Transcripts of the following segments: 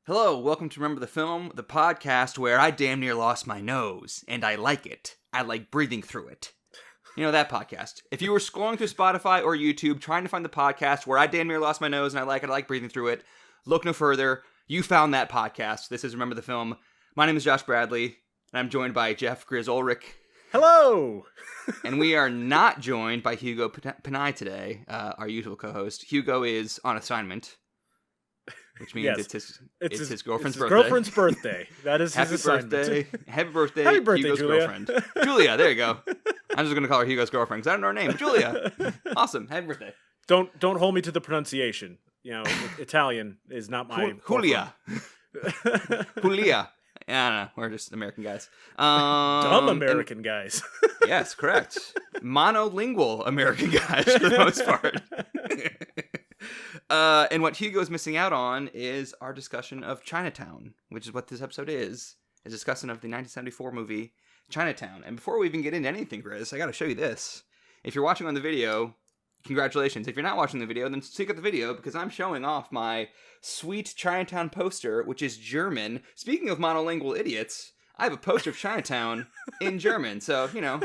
Hello, welcome to Remember the Film, the podcast where I damn near lost my nose, and I like it. I like breathing through it. You know, that podcast. If you were scrolling through Spotify or YouTube trying to find the podcast where I damn near lost my nose and I like breathing through it, look no further. You found that podcast. This is Remember the Film. My name is Josh Bradley, and I'm joined by Jeff Grizz Ulrich. Hello! And we are not joined by Hugo Panay today, our usual co-host. Hugo is on assignment. Which means Yes. it's his girlfriend's it's his birthday. girlfriend's birthday. That is Happy his assignment. birthday. Happy birthday, Happy birthday, Hugo's Julia. girlfriend. Julia, there you go. I'm just going to call her Hugo's girlfriend because I don't know her name. Julia. Awesome. Happy birthday. Don't hold me to the pronunciation. You know, Italian is not my... Julia. Julia. I don't know. We're just American guys. Dumb American guys. Yes, correct. Monolingual American guys for the most part. And what Hugo's missing out on is our discussion of Chinatown, which is what this episode is a discussion of the 1974 movie Chinatown. And before we even get into anything, Grizz, I gotta show you this. If you're watching on the video, congratulations. If you're not watching the video, then seek out the video because I'm showing off my sweet Chinatown poster, which is German. Speaking of monolingual idiots, I have a poster of Chinatown in German. So, you know,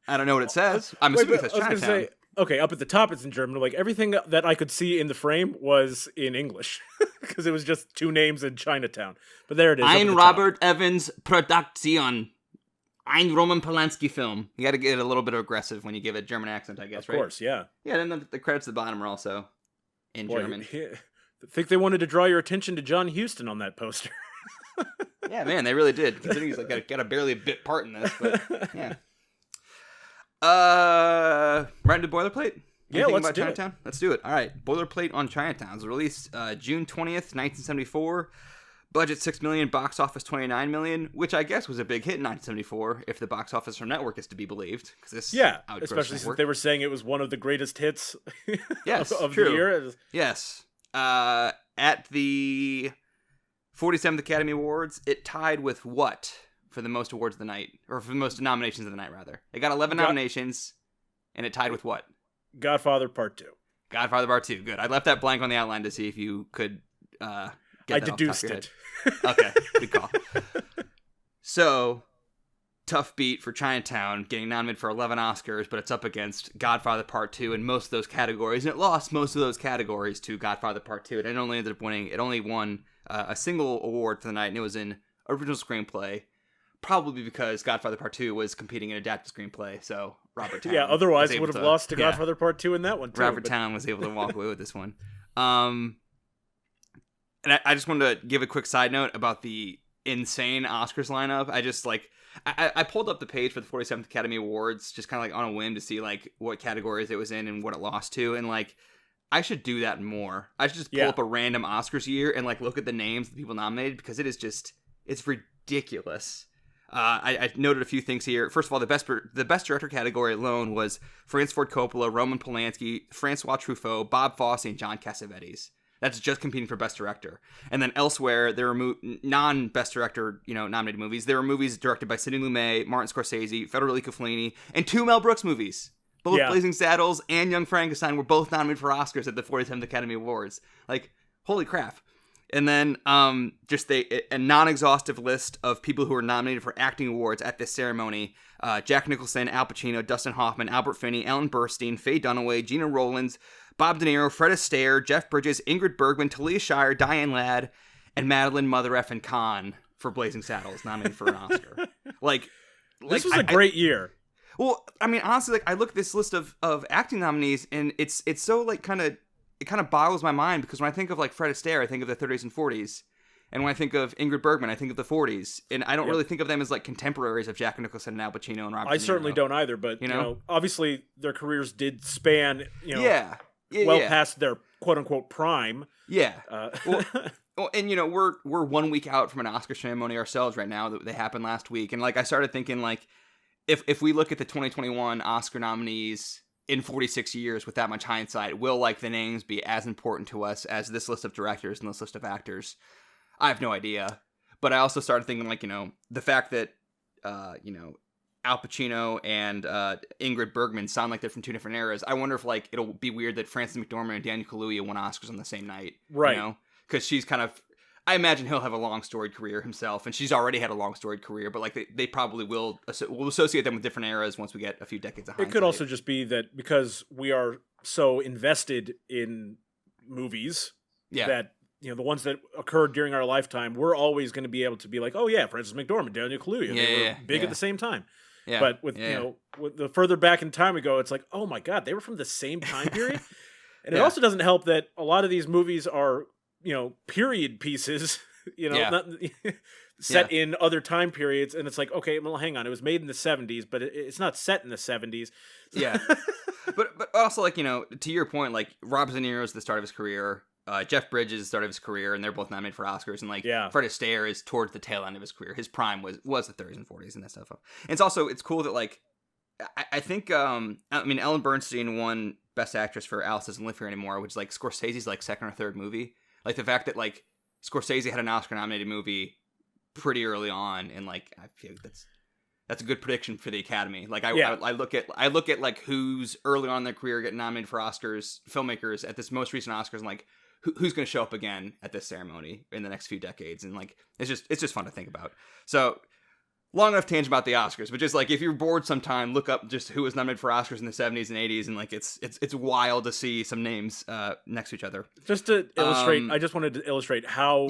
I don't know what it says. I'm assuming it says Chinatown. Okay, up at the top it's in German. Like, everything that I could see in the frame was in English. Because it was just two names in Chinatown. But there it is. Ein Robert Evans Produktion. Ein Roman Polanski film. You gotta get a little bit aggressive when you give it a German accent, I guess, right? Of course, yeah. Yeah, then the credits at the bottom are also in German. I think they wanted to draw your attention to John Huston on that poster. Yeah, man, they really did. Considering he's like got a barely a bit part in this, but yeah. Right into Boilerplate? Yeah, let's do Chinatown? it. Let's do it. All right, Boilerplate on Chinatown. It was released June 20th, 1974. Budget $6 million, box office $29 million, which I guess was a big hit in 1974, if the box office from Network is to be believed. Yeah, especially since they were saying it was one of the greatest hits yes, of true. the year. Yes. At the 47th Academy Awards, it tied with what for the most awards of the night? Or for the most nominations of the night, rather. It got 11 nominations, and it tied with what? Godfather Part 2. Godfather Part 2. Good. I left that blank on the outline to see if you could get I that off the deduced top of your it. head. Okay, good call. So, tough beat for Chinatown, getting nominated for 11 Oscars, but it's up against Godfather Part 2 in most of those categories, and it lost most of those categories to Godfather Part 2, and it only ended up winning, it only won a single award for the night, and it was in Original Screenplay, probably because Godfather Part 2 was competing in Adapted Screenplay, so Robert Towne otherwise was would able have to- lost to yeah, Godfather Part 2 in that one, too. Robert Towne was able to walk away with this one. And I just wanted to give a quick side note about the insane Oscars lineup. I just, like, I pulled up the page for the 47th Academy Awards, just kind of, like, on a whim to see, like, what categories it was in and what it lost to, and, like, I should do that more. I should just pull up a random Oscars year and, like, look at the names of the people nominated, because it is just, it's ridiculous. I noted a few things here. First of all, the best director category alone was Francis Ford Coppola, Roman Polanski, Francois Truffaut, Bob Fosse, and John Cassavetes. That's just competing for best director. And then elsewhere, there were non-best director, nominated movies. There were movies directed by Sidney Lumet, Martin Scorsese, Federico Fellini, and 2 Mel Brooks movies. Both Blazing Saddles and Young Frankenstein were both nominated for Oscars at the 47th Academy Awards. Like, holy crap. And then just a non-exhaustive list of people who were nominated for acting awards at this ceremony. Jack Nicholson, Al Pacino, Dustin Hoffman, Albert Finney, Ellen Burstyn, Faye Dunaway, Gina Rowlands, Bob De Niro, Fred Astaire, Jeff Bridges, Ingrid Bergman, Talia Shire, Diane Ladd, and Madeline Mother Effin Khan for Blazing Saddles, nominated for an Oscar. This was a great year. Well, I mean, honestly, like, I look at this list of acting nominees, and it's so, like, it kind of boggles my mind, because when I think of, like, Fred Astaire, I think of the 30s and 40s. And when I think of Ingrid Bergman, I think of the 40s. And I don't really think of them as, like, contemporaries of Jack Nicholson and Al Pacino and Robert De Niro. I certainly don't either, but, you know, obviously their careers did span, past their quote-unquote prime. Yeah. Well, and, we're 1 week out from an Oscar ceremony ourselves right now. They happened last week. And, like, I started thinking, like, if we look at the 2021 Oscar nominees in 46 years with that much hindsight, will, like, the names be as important to us as this list of directors and this list of actors? I have no idea. But I also started thinking, like, the fact that, Al Pacino and Ingrid Bergman sound like they're from two different eras. I wonder if, like, it'll be weird that Frances McDormand and Daniel Kaluuya won Oscars on the same night. Right. Because she's kind of... I imagine he'll have a long storied career himself, and she's already had a long storied career. But like they probably will associate them with different eras once we get a few decades of hindsight. It could also just be that because we are so invested in movies that the ones that occurred during our lifetime, we're always going to be able to be like, oh yeah, Frances McDormand, Daniel Kaluuya, they were big at the same time. Yeah. But with with the further back in time we go, it's like, oh my god, they were from the same time period. And it also doesn't help that a lot of these movies are period pieces, not set in other time periods, and it's like, okay, well, hang on, it was made in the 70s, but it's not set in the 70s. Yeah. but also, like, to your point, like, Robert De Niro's the start of his career, Jeff Bridges is the start of his career, and they're both nominated for Oscars, and like Fred Astaire is towards the tail end of his career. His prime was the 30s and 40s and that stuff. And it's cool that, like, I think Ellen Bernstein won Best Actress for Alice Doesn't Live Here Anymore, which is like Scorsese's like second or third movie. Like the fact that like Scorsese had an Oscar nominated movie pretty early on, and like I feel like that's a good prediction for the Academy. Like I look at like who's early on in their career getting nominated for Oscars, filmmakers at this most recent Oscars, and like who's going to show up again at this ceremony in the next few decades, and like it's just fun to think about. So long enough tangent about the Oscars, but just like if you're bored sometime, look up just who was nominated for Oscars in the 70s and 80s, and like it's wild to see some names next to each other. Just to illustrate, I just wanted to illustrate how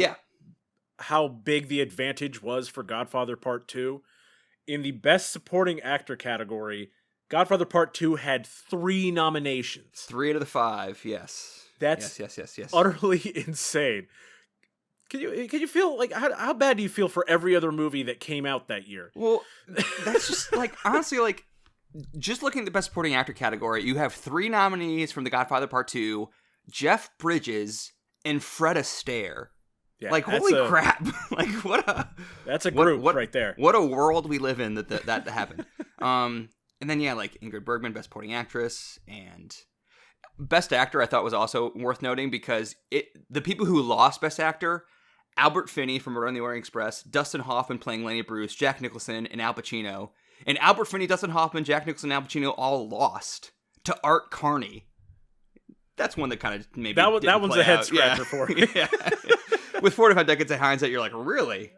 big the advantage was for Godfather Part 2. In the Best Supporting Actor category, Godfather Part 2 had 3 nominations. 3 out of the 5, yes. That's yes. Utterly insane. Can you feel like how bad do you feel for every other movie that came out that year? Well, that's just like honestly, like just looking at the Best Supporting Actor category, you have 3 nominees from The Godfather Part 2, Jeff Bridges and Fred Astaire. Yeah, like holy crap! Like that's a group right there. What a world we live in that happened. And then like Ingrid Bergman, Best Supporting Actress, and Best Actor I thought was also worth noting because the people who lost Best Actor. Albert Finney from Murder on the Orient Express, Dustin Hoffman playing Lenny Bruce, Jack Nicholson, and Al Pacino. And Albert Finney, Dustin Hoffman, Jack Nicholson, and Al Pacino all lost to Art Carney. That's one that kind of maybe that one's a head scratcher for me. Yeah. With 45 decades of hindsight, you're like, really?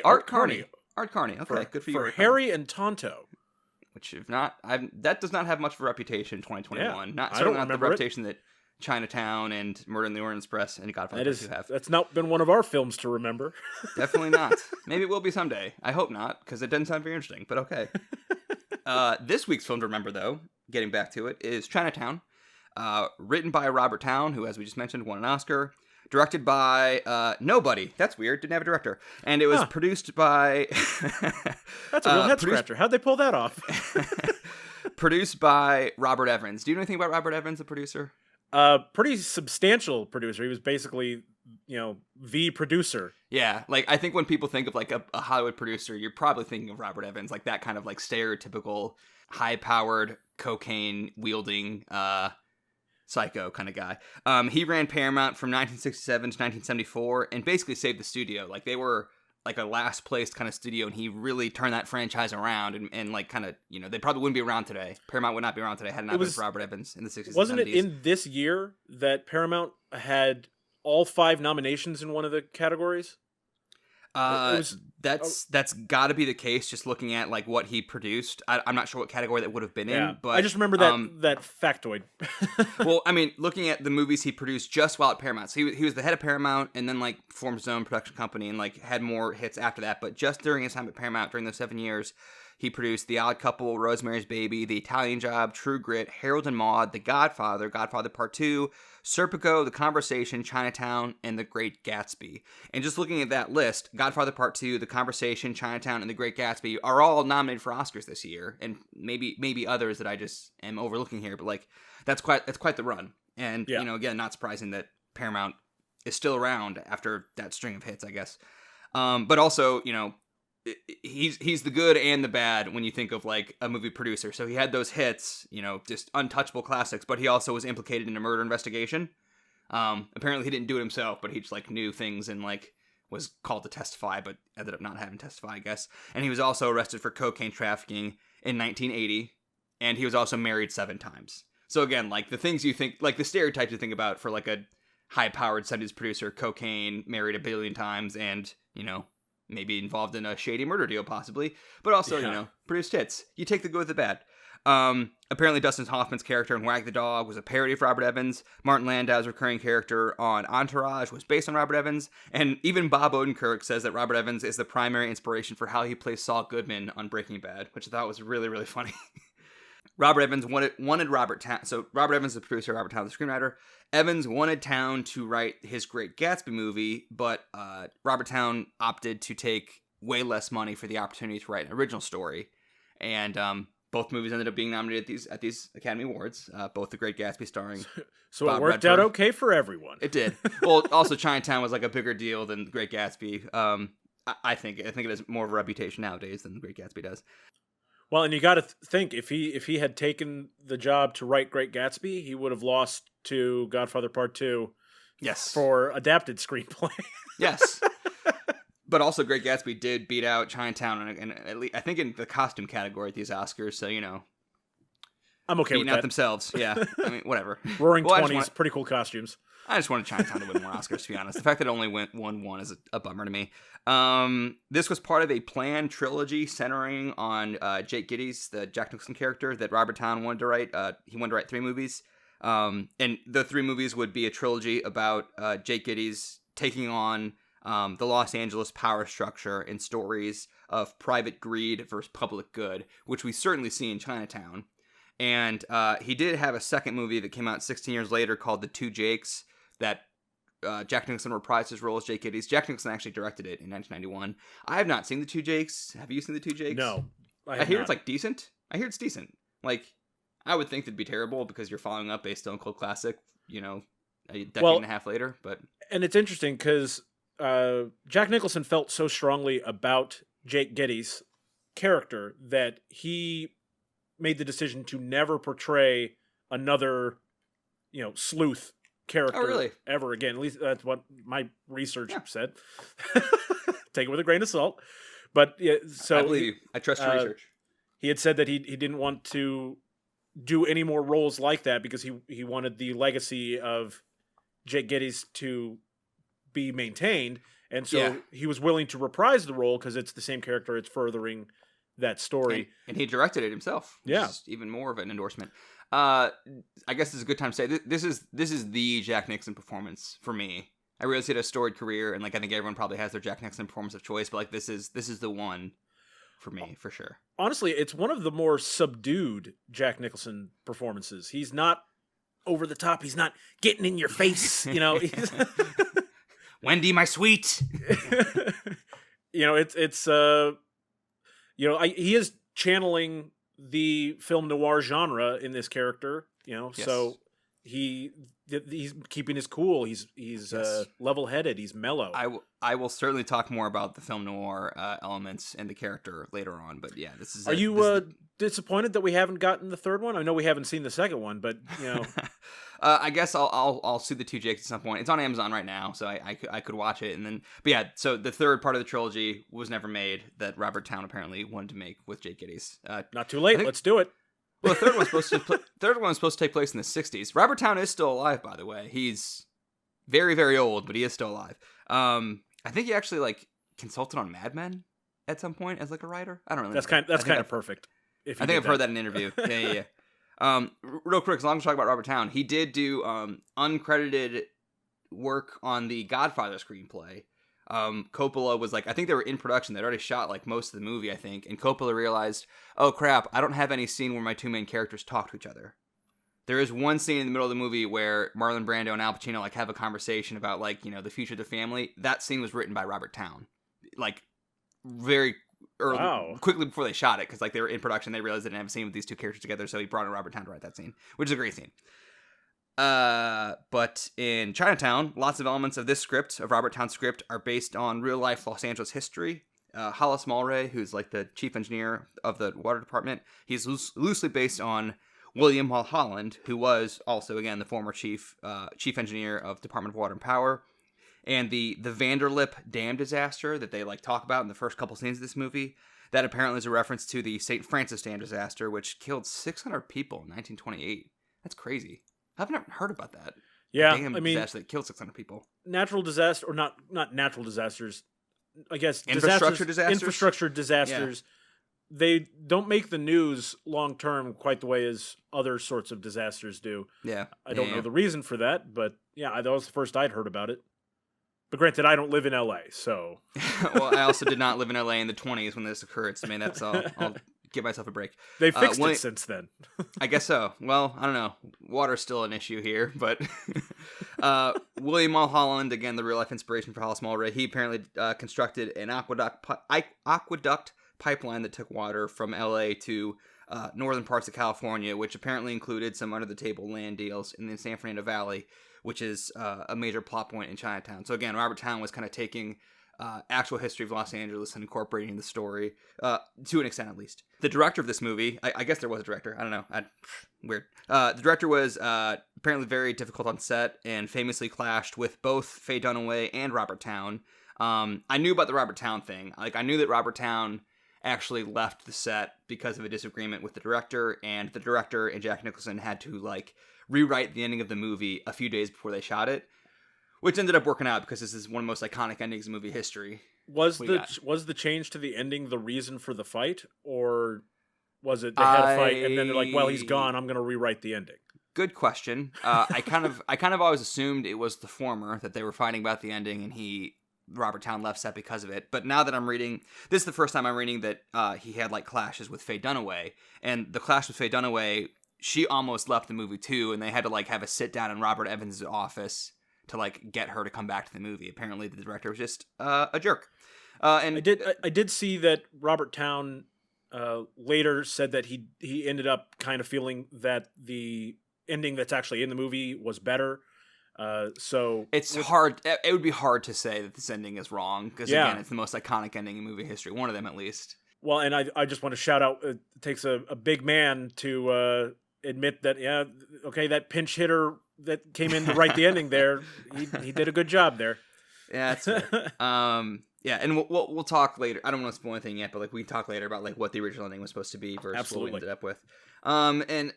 Art Carney. Art Carney. Okay, good for you. For Harry and Tonto. Which, if not, that does not have much of a reputation in 2021. Yeah, Certainly not the reputation that Chinatown and Murder in the Orient Express and Godfather 2 have. That's not been one of our films to remember. Definitely not. Maybe it will be someday. I hope not, because it doesn't sound very interesting, but okay. This week's film to remember, though, getting back to it, is Chinatown. Written by Robert Towne, who, as we just mentioned, won an Oscar. Directed by nobody. That's weird. Didn't have a director. And it was produced by... That's a real head scratcher. How'd they pull that off? Produced by Robert Evans. Do you know anything about Robert Evans, the producer? Pretty substantial producer. He was basically, the producer. Yeah, like I think when people think of like a Hollywood producer, you're probably thinking of Robert Evans, like that kind of like stereotypical high-powered cocaine wielding psycho kind of guy. He ran Paramount from 1967 to 1974 and basically saved the studio. Like they were like a last place kind of studio, and he really turned that franchise around and like kind of, they probably wouldn't be around today. Paramount would not be around today had it not been for Robert Evans in the 60s Wasn't and 70s. It in this year that Paramount had all 5 nominations in one of the categories? That's got to be the case. Just looking at like what he produced, I'm not sure what category that would have been in. But I just remember that factoid. Well, I mean, looking at the movies he produced just while at Paramount, so he was the head of Paramount, and then like formed his own production company and like had more hits after that. But just during his time at Paramount, during those 7 years, he produced The Odd Couple, Rosemary's Baby, The Italian Job, True Grit, Harold and Maude, The Godfather, Godfather Part 2, Serpico, The Conversation, Chinatown, and The Great Gatsby. And just looking at that list, Godfather Part 2, The Conversation, Chinatown, and The Great Gatsby are all nominated for Oscars this year, and maybe others that I just am overlooking here, but like that's quite the run. And again, not surprising that Paramount is still around after that string of hits, I guess. But also, he's the good and the bad when you think of like a movie producer. So he had those hits, just untouchable classics, but he also was implicated in a murder investigation. Apparently he didn't do it himself, but he just like knew things and like was called to testify, but ended up not having to testify, I guess. And he was also arrested for cocaine trafficking in 1980, and he was also married 7 times. So again, like the things you think, like the stereotypes you think about for like a high-powered 70s producer, cocaine, married a billion times, and, you know, maybe involved in a shady murder deal, possibly. But also, you know, produced hits. You take the good with the bad. Apparently Dustin Hoffman's character in Wag the Dog was a parody of Robert Evans. Martin Landau's recurring character on Entourage was based on Robert Evans. And even Bob Odenkirk says that Robert Evans is the primary inspiration for how he plays Saul Goodman on Breaking Bad, which I thought was really, really funny. Robert Evans wanted Robert Town. So Robert Evans is the producer, Robert Town the screenwriter. Evans wanted Town to write his Great Gatsby movie, but Robert Town opted to take way less money for the opportunity to write an original story. And both movies ended up being nominated at these Academy Awards. Both The Great Gatsby starring So Bob it worked Redford. out okay for everyone. It did. Well, also Chinatown was like a bigger deal than The Great Gatsby. I think it has more of a reputation nowadays than The Great Gatsby does. Well, and you got to think if he had taken the job to write Great Gatsby, he would have lost to Godfather Part 2. Yes. For adapted screenplay. Yes. But also Great Gatsby did beat out Chinatown, and at least I think in the costume category at these Oscars. So, you know, I'm okay with beating out that. themselves. Yeah. I mean, whatever. Roaring 20s, pretty cool costumes. I just wanted Chinatown to win more Oscars, to be honest. The fact that it only won one is a bummer to me. This was part of a planned trilogy centering on Jake Gittes, the Jack Nicholson character that Robert Town wanted to write. He wanted to write 3 movies. And the 3 movies would be a trilogy about Jake Gittes taking on the Los Angeles power structure and stories of private greed versus public good, which we certainly see in Chinatown. And he did have a second movie that came out 16 years later called The Two Jakes, that Jack Nicholson reprised his role as Jake Gittes. Jack Nicholson actually directed it in 1991. I have not seen The Two Jakes. Have you seen The Two Jakes? No. I hear it's like decent. I hear it's decent. Like, I would think it'd be terrible because you're following up a Stone Cold classic, you know, a decade and a half later. But and it's interesting because Jack Nicholson felt so strongly about Jake Gittes' character that he made the decision to never portray another, you know, sleuth character ever again. At least that's what my research said. Take it with a grain of salt. But yeah, so I believe you. I trust your research. He had said that he didn't want to do any more roles like that because he wanted the legacy of Jake Gittes to be maintained, and so he was willing to reprise the role because it's the same character. It's furthering that story, and he directed it himself. Which is even more of an endorsement. I guess this is a good time to say this is the Jack Nicholson performance for me. I realize he had a storied career, and like I think everyone probably has their Jack Nicholson performance of choice, but like this is the one for me for sure. Honestly, it's one of the more subdued Jack Nicholson performances. He's not over the top. He's not getting in your face. You know, Wendy, my sweet. You know, it's you know, he is channeling the film noir genre in this character. You know, so he's keeping his cool. He's level-headed. He's mellow. I will certainly talk more about the film noir elements and the character later on. But yeah, this is. Are you disappointed that we haven't gotten the third one? I know we haven't seen the second one, but you know. I guess I'll see The Two Jakes at some point. It's on Amazon right now, so I could watch it and then. But yeah, so the third part of the trilogy was never made that Robert Town apparently wanted to make with Jake Gittes. Not too late. Let's do it. Well, the third one's supposed to take place in the 60s. Robert Town is still alive, by the way. He's very, very old, but he is still alive. I think he actually like consulted on Mad Men at some point as like a writer. I don't really. That's kind of perfect. I think I've heard that in an interview. Yeah. Real quick, as long as we talk about Robert Town, he did do uncredited work on the Godfather screenplay. Coppola was like, I think they were in production. They'd already shot like most of the movie, I think. And Coppola realized, oh crap, I don't have any scene where my two main characters talk to each other. There is one scene in the middle of the movie where Marlon Brando and Al Pacino like have a conversation about like, you know, the future of their family. That scene was written by Robert Town. Like very early, quickly before they shot it, because like they were in production, they realized they didn't have a scene with these two characters together, so he brought in Robert Town to write that scene, which is a great scene. But in Chinatown, lots of elements of this script, of Robert Town's script, are based on real-life Los Angeles history. Hollis Mulray, who's like the chief engineer of the water department, he's loosely based on William Mulholland, who was also, again, the former chief engineer of Department of Water and Power. And the Vanderlip Dam disaster that they like talk about in the first couple scenes of this movie, that apparently is a reference to the St. Francis Dam disaster, which killed 600 people in 1928. That's crazy. I've never heard about that. Yeah, damn disaster that killed 600 people. Natural disaster, or not natural disasters. I guess Infrastructure disasters. Yeah. They don't make the news long term quite the way as other sorts of disasters do. Yeah. I don't know the reason for that, but yeah, that was the first I'd heard about it. But granted, I don't live in LA, so. Well, I also did not live in LA in the 20s when this occurred, so I mean, that's all. I'll give myself a break. They fixed it since then. I guess so. Well, I don't know. Water's still an issue here, but William Mulholland, again, the real-life inspiration for Hollis Mulwray, he apparently constructed an aqueduct pipeline that took water from LA to northern parts of California, which apparently included some under-the-table land deals in the San Fernando Valley, which is a major plot point in Chinatown. So again, Robert Towne was kind of taking actual history of Los Angeles and incorporating the story to an extent, at least. The director of this movie, I guess there was a director. I don't know. Weird. The director was apparently very difficult on set and famously clashed with both Faye Dunaway and Robert Towne. I knew about the Robert Towne thing. Like, I knew that Robert Towne actually left the set because of a disagreement with the director, and the director and Jack Nicholson had to like rewrite the ending of the movie a few days before they shot it, which ended up working out because this is one of the most iconic endings in movie history. Was the change to the ending the reason for the fight, or was it they had a fight and then they're like, well, he's gone, I'm going to rewrite the ending? Good question. I kind of always assumed it was the former, that they were fighting about the ending and Robert Towne left set because of it. But now that I'm reading, this is the first time I'm reading that he had like clashes with Faye Dunaway, and the clash with Faye Dunaway, she almost left the movie too, and they had to like have a sit down in Robert Evans' office to like get her to come back to the movie. Apparently the director was just a jerk. And I did see that Robert Towne later said that he ended up kind of feeling that the ending that's actually in the movie was better. So it's hard. It would be hard to say that this ending is wrong because again, it's the most iconic ending in movie history. One of them, at least. Well, and I just want to shout out. It takes a big man to admit that. Yeah, okay, that pinch hitter that came in to write the ending there. He did a good job there. Yeah, that's fair. Yeah, and we'll talk later. I don't want to spoil anything yet, but like we can talk later about like what the original ending was supposed to be versus what we ended up with. And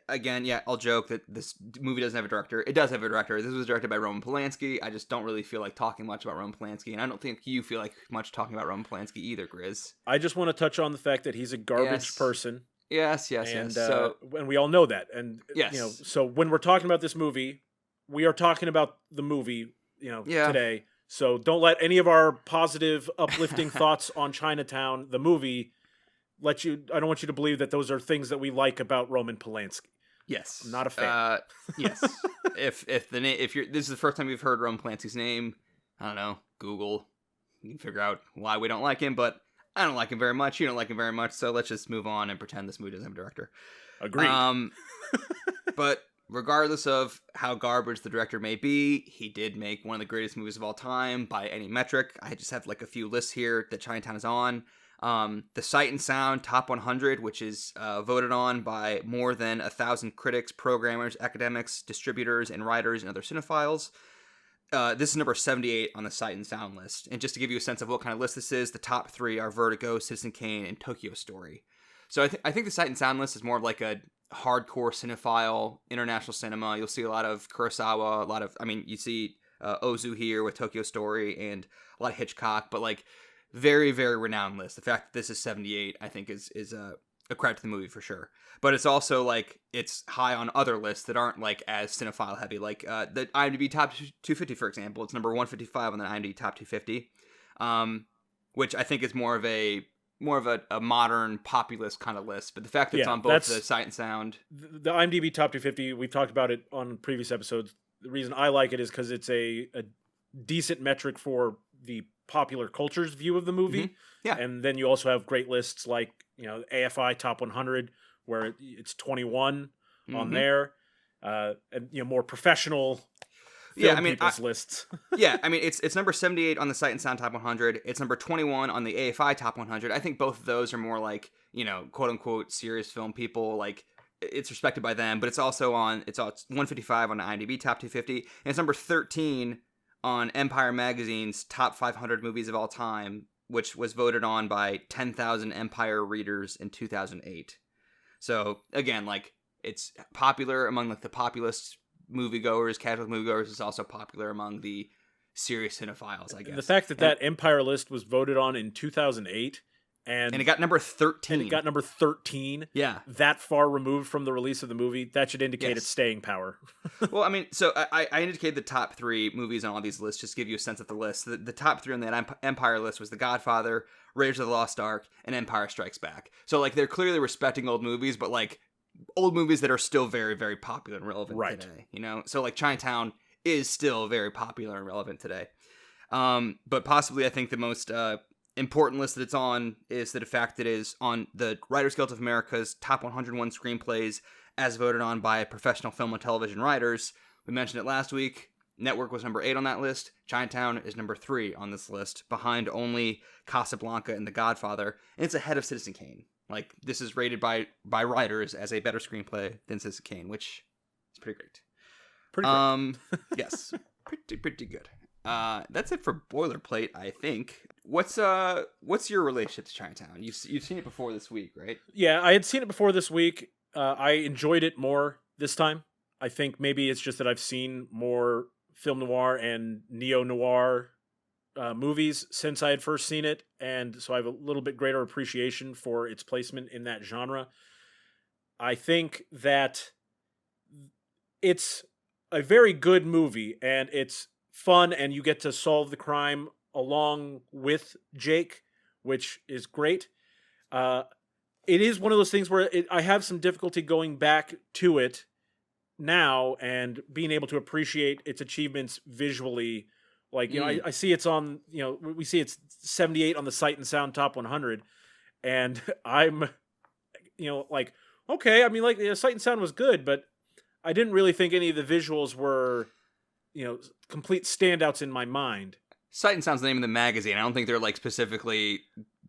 again, yeah, I'll joke that this movie doesn't have a director. It does have a director. This was directed by Roman Polanski. I just don't really feel like talking much about Roman Polanski, and I don't think you feel like much talking about Roman Polanski either, Grizz. I just want to touch on the fact that he's a garbage person. Yes. So, and we all know that. And yes. So when we're talking about this movie, we are talking about the movie, today. So don't let any of our positive, uplifting thoughts on Chinatown, the movie, I don't want you to believe that those are things that we like about Roman Polanski. Yes. I'm not a fan. Yes. If this is the first time you've heard Roman Polanski's name, I don't know, Google, you can figure out why we don't like him, but I don't like him very much. You don't like him very much, so let's just move on and pretend this movie doesn't have a director. Agreed. But regardless of how garbage the director may be, he did make one of the greatest movies of all time by any metric. I just have like a few lists here that Chinatown is on. The Sight and Sound Top 100, which is voted on by more than 1,000 critics, programmers, academics, distributors, and writers and other cinephiles. This is number 78 on the Sight and Sound list. And just to give you a sense of what kind of list this is, the top three are Vertigo, Citizen Kane, and Tokyo Story. So I think the Sight and Sound list is more of like a hardcore cinephile, international cinema. You'll see a lot of Kurosawa, you see Ozu here with Tokyo Story, and a lot of Hitchcock, but like very, very renowned list. The fact that this is 78, I think, is a credit to the movie for sure. But it's also like it's high on other lists that aren't like as cinephile heavy, like the IMDb Top 250, for example. It's number 155 on the IMDb Top 250, which I think is more of a modern populist kind of list. But the fact that it's on both the Sight and Sound, the IMDb Top 250, we've talked about it on previous episodes. The reason I like it is because it's a decent metric for the popular culture's view of the movie. Mm-hmm. Yeah. And then you also have great lists like, AFI Top 100, where it's 21 on there. And, more professional people's lists. It's number 78 on the Sight and Sound Top 100. It's number 21 on the AFI Top 100. I think both of those are more like, quote unquote serious film people. Like, it's respected by them, but it's also it's 155 on the IMDb Top 250. And it's number 13 on Empire Magazine's Top 500 Movies of All Time, which was voted on by 10,000 Empire readers in 2008. So, again, like, it's popular among, like, the populist moviegoers, casual moviegoers. It's also popular among the serious cinephiles, I guess. The fact that Empire list was voted on in 2008 and it got number 13. And it got number 13. Yeah. That far removed from the release of the movie, that should indicate its staying power. Well, I mean, so I indicated the top 3 movies on all these lists just to give you a sense of the list. The top 3 on that Empire list was The Godfather, Raiders of the Lost Ark, and Empire Strikes Back. So, like, they're clearly respecting old movies, but, like, old movies that are still very, very popular and relevant today. You know? So, like, Chinatown is still very popular and relevant today. But possibly, I think the most important list that it's on is the fact that it is on the Writers Guild of America's top 101 screenplays as voted on by professional film and television writers. We mentioned it last week. Network was number 8 on that list. Chinatown is number 3 on this list, behind only Casablanca and The Godfather, and it's ahead of Citizen Kane. Like, this is rated by writers as a better screenplay than Citizen Kane, which is pretty great. Yes, pretty good. That's it for Boilerplate, I think. What's your relationship to Chinatown? You've seen it before this week, right? Yeah, I had seen it before this week. I enjoyed it more this time. I think maybe it's just that I've seen more film noir and neo-noir movies since I had first seen it, and so I have a little bit greater appreciation for its placement in that genre. I think that it's a very good movie, and it's fun, and you get to solve the crime along with Jake, which is great. It is one of those things where I have some difficulty going back to it now and being able to appreciate its achievements visually. Like, you know, I see it's on, you know, we see it's 78 on the Sight and Sound Top 100, and I'm, you know, like, okay, I mean, like, Sight and Sound was good, but I didn't really think any of the visuals were, you know, complete standouts in my mind. Sight and Sound's the name of the magazine. I don't think they're, like, specifically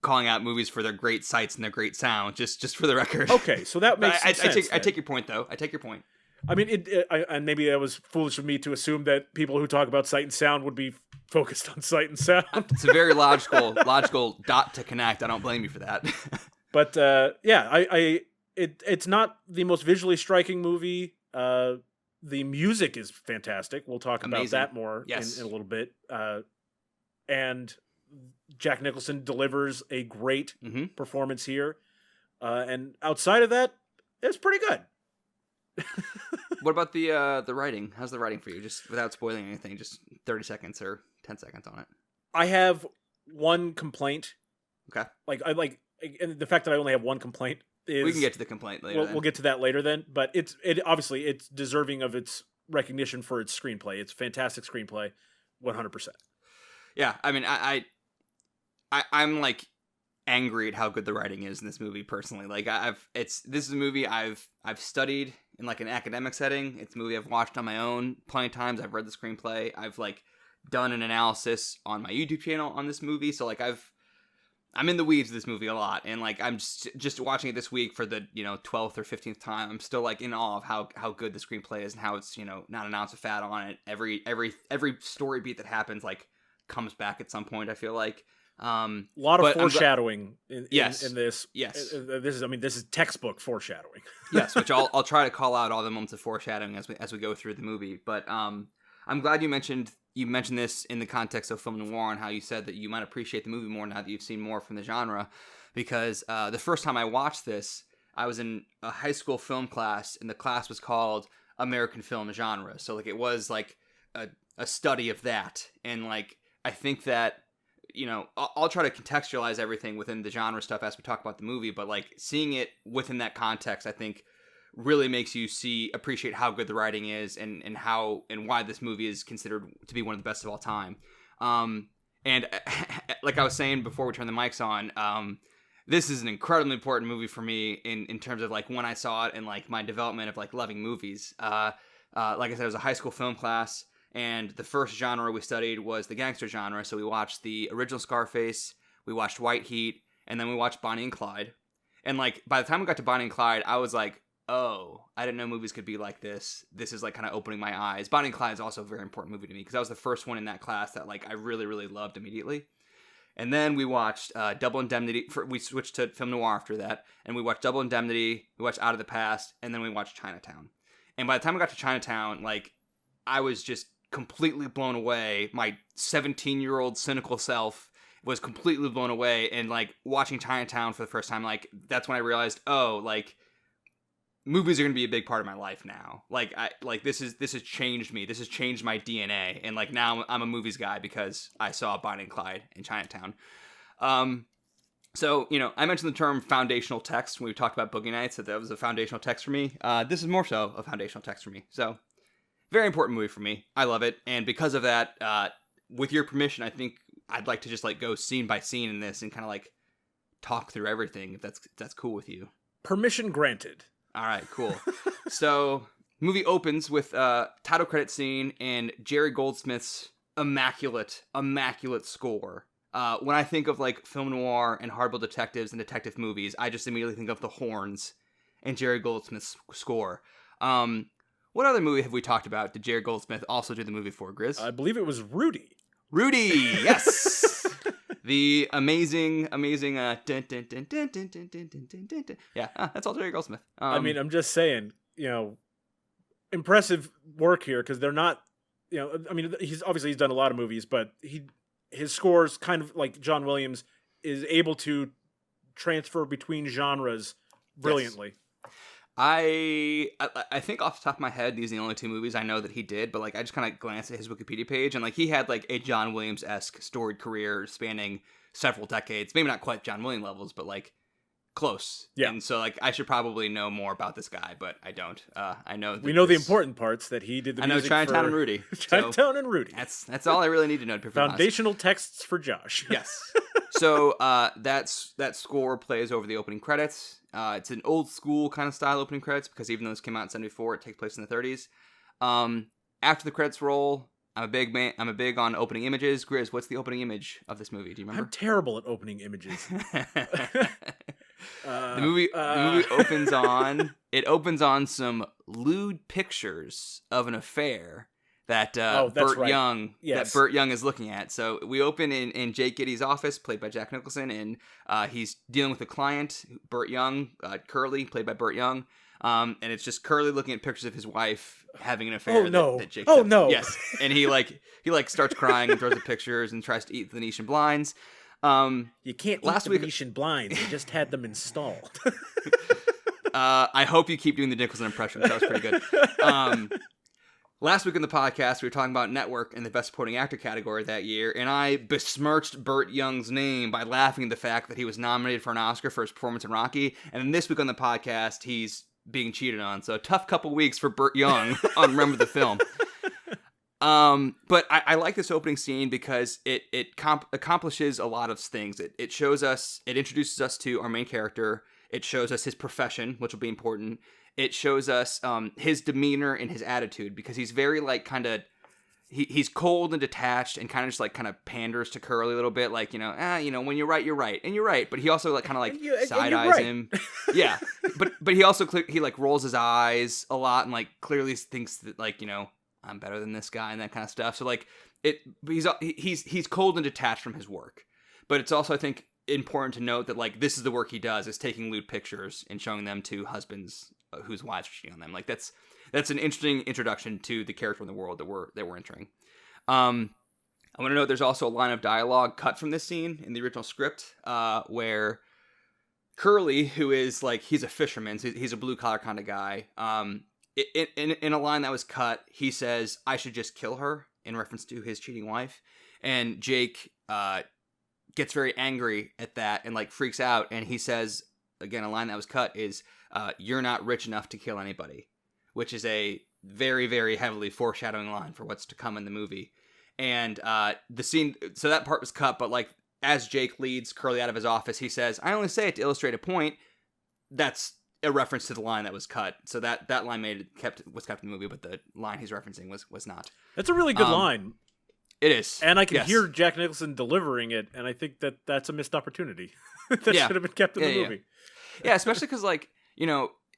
calling out movies for their great sights and their great sound, just for the record. Okay, so that makes sense. I take your point, though. I take your point. I mean, and maybe that was foolish of me to assume that people who talk about Sight and Sound would be focused on Sight and Sound. It's a very logical dot to connect. I don't blame you for that. But yeah, it's not the most visually striking movie. The music is fantastic. We'll talk about that more in a little bit. And Jack Nicholson delivers a great performance here. And outside of that, it's pretty good. What about the writing? How's the writing for you? Just without spoiling anything, just 30 seconds or 10 seconds on it. I have one complaint. Okay. And the fact that I only have one complaint is... We can get to the complaint later. We'll get to that later then. But obviously it's deserving of its recognition for its screenplay. It's a fantastic screenplay, 100%. Yeah, I mean, I'm like angry at how good the writing is in this movie personally. Like, this is a movie I've studied in like an academic setting. It's a movie I've watched on my own plenty of times. I've read the screenplay. I've like done an analysis on my YouTube channel on this movie. So like I'm in the weeds of this movie a lot, and like I'm just watching it this week for the 12th or 15th time. I'm still like in awe of how good the screenplay is and how it's not an ounce of fat on it. Every story beat that happens like comes back at some point. I feel like a lot of foreshadowing in this. Yes, this is textbook foreshadowing. Yes, which I'll try to call out all the moments of foreshadowing as we go through the movie. But I'm glad you mentioned this in the context of film noir and how you said that you might appreciate the movie more now that you've seen more from the genre. Because the first time I watched this, I was in a high school film class, and the class was called American Film Genre. So like it was like a study of that, and like I think that. I'll try to contextualize everything within the genre stuff as we talk about the movie, but like seeing it within that context, I think really makes you appreciate how good the writing is and why this movie is considered to be one of the best of all time. And like I was saying before we turned the mics on, this is an incredibly important movie for me in terms of like when I saw it and like my development of like loving movies. Like I said, it was a high school film class. And the first genre we studied was the gangster genre. So we watched the original Scarface, we watched White Heat, and then we watched Bonnie and Clyde. And like by the time we got to Bonnie and Clyde, I was like, oh, I didn't know movies could be like this. This is like kind of opening my eyes. Bonnie and Clyde is also a very important movie to me because that was the first one in that class that like I really, really loved immediately. And then we watched Double Indemnity. We switched to film noir after that. And we watched Double Indemnity, we watched Out of the Past, and then we watched Chinatown. And by the time I got to Chinatown, like, I was just completely blown away. My 17-year-old cynical self was completely blown away. And, like, watching Chinatown for the first time, like, that's when I realized, oh, like, movies are going to be a big part of my life now. Like, this has changed me. This has changed my DNA. And, like, now I'm a movies guy because I saw Bonnie and Clyde in Chinatown. So, I mentioned the term foundational text when we talked about Boogie Nights, that was a foundational text for me. This is more so a foundational text for me. So, very important movie for me. I love it. And because of that, with your permission, I think I'd like to just, like, go scene by scene in this and kind of, like, talk through everything, if that's cool with you. Permission granted. All right, cool. So, movie opens with title credit scene and Jerry Goldsmith's immaculate score. When I think of, like, film noir and hardboiled detectives and detective movies, I just immediately think of the horns and Jerry Goldsmith's score. What other movie have we talked about? Did Jerry Goldsmith also do the movie for, Grizz? I believe it was Rudy. Rudy, yes. The amazing dun, dun, dun, dun, dun, dun, dun, dun, dun, dun, dun. Yeah, that's all Jerry Goldsmith. I mean, I'm just saying, impressive work here, because they're not, I mean, he's done a lot of movies, but his scores, kind of like John Williams, is able to transfer between genres brilliantly. Yes. I think off the top of my head, these are the only two movies I know that he did, but, like, I just kind of glanced at his Wikipedia page, and, like, he had, like, a John Williams-esque storied career spanning several decades. Maybe not quite John Williams levels, but, like, close. Yeah. And so, like, I should probably know more about this guy, but I don't. I know we know the important parts, that he did the music Chinatown and Rudy. Chinatown and Rudy. That's all I really need to know. Foundational texts for Josh. Yes. So that score plays over the opening credits. It's an old school kind of style opening credits, because even though this came out in 1974, it takes place in the 30s. After the credits roll, I'm a big on opening images. Grizz, what's the opening image of this movie? Do you remember? I'm terrible at opening images. The movie opens on some lewd pictures of an affair that Burt Young is looking at. So we open in Jake Giddy's office, played by Jack Nicholson, and he's dealing with a client, Burt Young, Curly, played by Burt Young. And it's just Curly looking at pictures of his wife having an affair. That Jake does. No. Yes. And he starts crying and throws the pictures and tries to eat the Venetian blinds. You can't eat the Venetian blinds. You just had them installed. I hope you keep doing the Nicholson impression. That was pretty good. Last week in the podcast, we were talking about Network in the Best Supporting Actor category that year, and I besmirched Burt Young's name by laughing at the fact that he was nominated for an Oscar for his performance in Rocky, and then this week on the podcast, he's being cheated on. So a tough couple weeks for Burt Young on Remember the Film. But I like this opening scene because it accomplishes a lot of things. It introduces us to our main character. It shows us his profession, which will be important. It shows us his demeanor and his attitude, because he's very, like, kind of, he's cold and detached and kind of just, like, kind of panders to Curly a little bit, like, when you're right, you're right, and you're right. But he also, like, kind of, like, side eyes him. Yeah, but he also he like rolls his eyes a lot and, like, clearly thinks that, like, I'm better than this guy and that kind of stuff. So, like, he's cold and detached from his work. But it's also, I think, important to note that, like, this is the work he does, is taking lewd pictures and showing them to husbands whose wives are cheating on them. Like, that's an interesting introduction to the character in the world that we're entering. I want to note there's also a line of dialogue cut from this scene in the original script, where Curly, who is, like, he's a fisherman, so he's a blue collar kind of guy. In a line that was cut, he says, "I should just kill her," in reference to his cheating wife, and Jake gets very angry at that and, like, freaks out, and he says, again, a line that was cut is, "You're not rich enough to kill anybody," which is a very, very heavily foreshadowing line for what's to come in the movie. And the scene, so that part was cut, but, like, as Jake leads Curly out of his office, he says, "I only say it to illustrate a point." That's a reference to the line that was cut. So that line was kept in the movie, but the line he's referencing was not. That's a really good line. It is. And I can hear Jack Nicholson delivering it, and I think that that's a missed opportunity. That should have been kept in the movie. Yeah, especially because, like,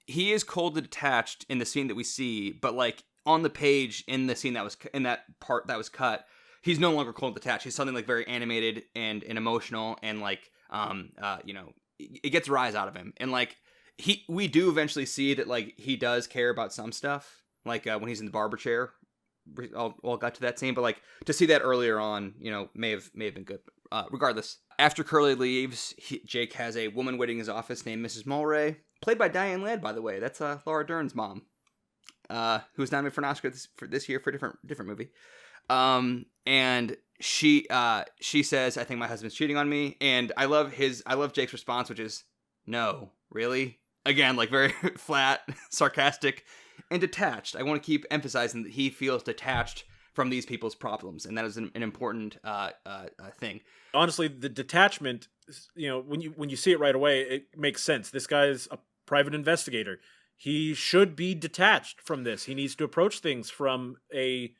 he is cold and detached in the scene that we see, but, like, on the page in the scene in that part that was cut, he's no longer cold and detached. He's something, like, very animated and emotional, and, like, it gets a rise out of him. And, like, we do eventually see that, like, he does care about some stuff, like when he's in the barber chair. I'll got to that scene, but like to see that earlier on, may have been good. Regardless, after Curly leaves, Jake has a woman waiting in his office named Mrs. Mulray, played by Diane Ladd, by the way. That's Laura Dern's mom, who was nominated for an Oscar this year for a different movie. And she says, "I think my husband's cheating on me," and I love Jake's response, which is, "No, really?" Again, like very flat, sarcastic, and detached. I want to keep emphasizing that he feels detached from these people's problems, and that is an important thing. Honestly, the detachment, when you see it right away, it makes sense. This guy is a private investigator. He should be detached from this. He needs to approach things from a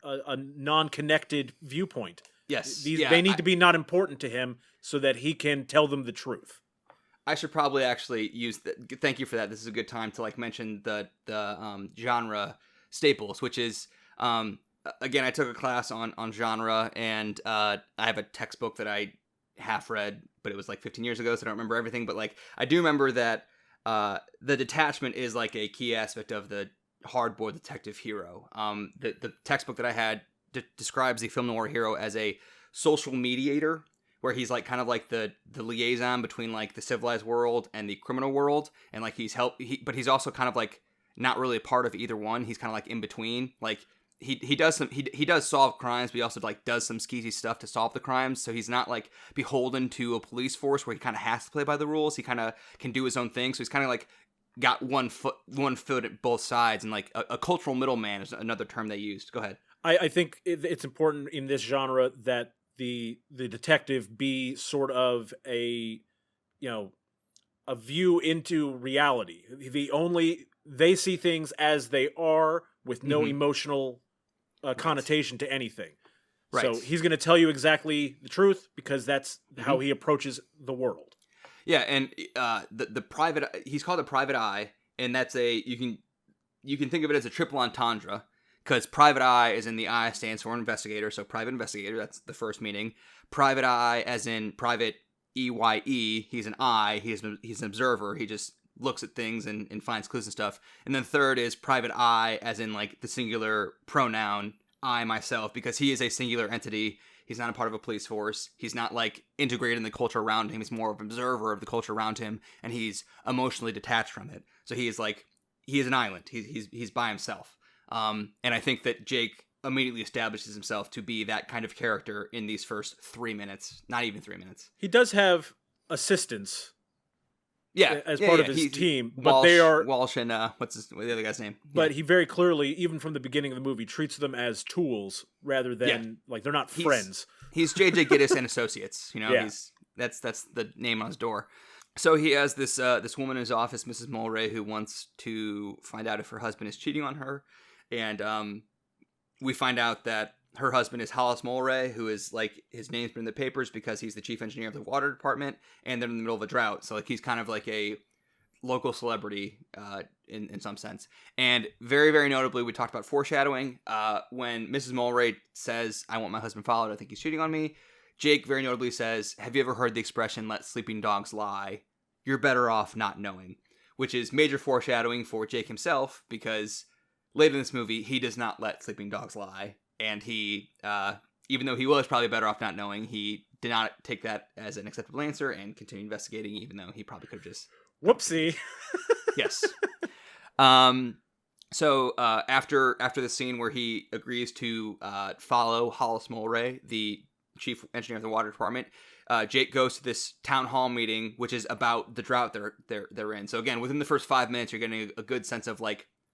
non-connected viewpoint. Yes, they need to be not important to him so that he can tell them the truth. I should probably actually use thank you for that. This is a good time to mention the genre staples, which is again, I took a class on genre, and I have a textbook that I half read, but it was 15 years ago, so I don't remember everything. But I do remember that the detachment is a key aspect of the hardboiled detective hero. The textbook that I had describes the film noir hero as a social mediator, where he's kind of the liaison between the civilized world and the criminal world, and but he's also kind of not really a part of either one. He's kind of in between. He does solve crimes, but he also does some skeezy stuff to solve the crimes. So he's not beholden to a police force where he kind of has to play by the rules. He kind of can do his own thing. So he's kind of got one foot at both sides, and a cultural middleman is another term they used. Go ahead. I think it's important in this genre that the detective be sort of a view into reality. They see things as they are, with no emotional connotation to anything. Right. So he's going to tell you exactly the truth because that's how he approaches the world. Yeah, and the private, he's called a private eye, and that's you can think of it as a triple entendre, because private eye as in the I stands for investigator, so private investigator, that's the first meaning. Private eye as in private EYE, he's an eye, he's an observer, he just looks at things and finds clues and stuff. And then third is private I as in the singular pronoun I, myself, because he is a singular entity. He's not a part of a police force. He's not integrated in the culture around him. He's more of an observer of the culture around him, and he's emotionally detached from it. So he is an island. He's by himself. And I think that Jake immediately establishes himself to be that kind of character in these first 3 minutes, not even 3 minutes. He does have assistants. Yeah, as part of his team, but Walsh, they are Walsh and what's the other guy's name? But he very clearly, even from the beginning of the movie, treats them as tools rather than they're not friends. He's JJ Gittes and Associates. That's the name on his door. So he has this woman in his office, Mrs. Mulray, who wants to find out if her husband is cheating on her, and we find out that her husband is Hollis Mulray, who is his name's been in the papers because he's the chief engineer of the water department, and they're in the middle of a drought. So he's kind of a local celebrity in some sense. And very, very notably, we talked about foreshadowing. When Mrs. Mulray says, "I want my husband followed, I think he's cheating on me," Jake very notably says, "Have you ever heard the expression, 'let sleeping dogs lie'? You're better off not knowing," which is major foreshadowing for Jake himself, because later in this movie, he does not let sleeping dogs lie. And he, even though he was probably better off not knowing, he did not take that as an acceptable answer and continue investigating, even though he probably could have just... Whoopsie. Yes. So after the scene where he agrees to follow Hollis Mulray, the chief engineer of the water department, Jake goes to this town hall meeting, which is about the drought they're in. So again, within the first 5 minutes, you're getting a good sense of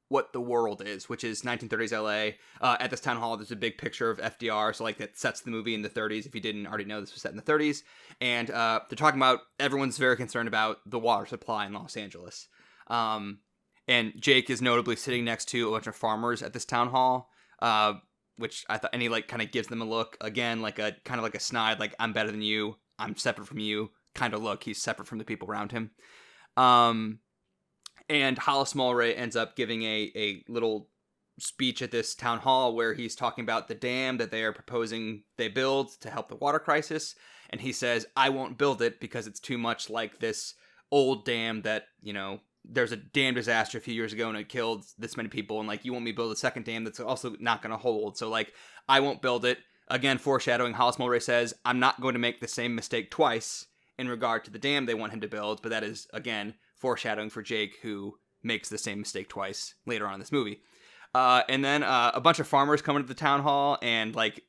what the world is, which is 1930s LA. At this town hall, there's a big picture of FDR, so that sets the movie in the 30s. If you didn't already know, this was set in the 30s. And they're talking about, everyone's very concerned about the water supply in Los Angeles. And Jake is notably sitting next to a bunch of farmers at this town hall, which I thought, and he kind of gives them a look, again, a snide, I'm better than you, I'm separate from you kind of look. He's separate from the people around him. And Hollis Mulray ends up giving a little speech at this town hall where he's talking about the dam that they are proposing they build to help the water crisis. And he says, "I won't build it because it's too much like this old dam that, there's a dam disaster a few years ago and it killed this many people, and like you want me to build a second dam that's also not going to hold, so like I won't build it. Again, foreshadowing, Hollis Mulray says, I'm not going to make the same mistake twice in regard to the dam they want him to build, but that is, again, foreshadowing for Jake, who makes the same mistake twice later on in this movie. And then a bunch of farmers come into the town hall, and like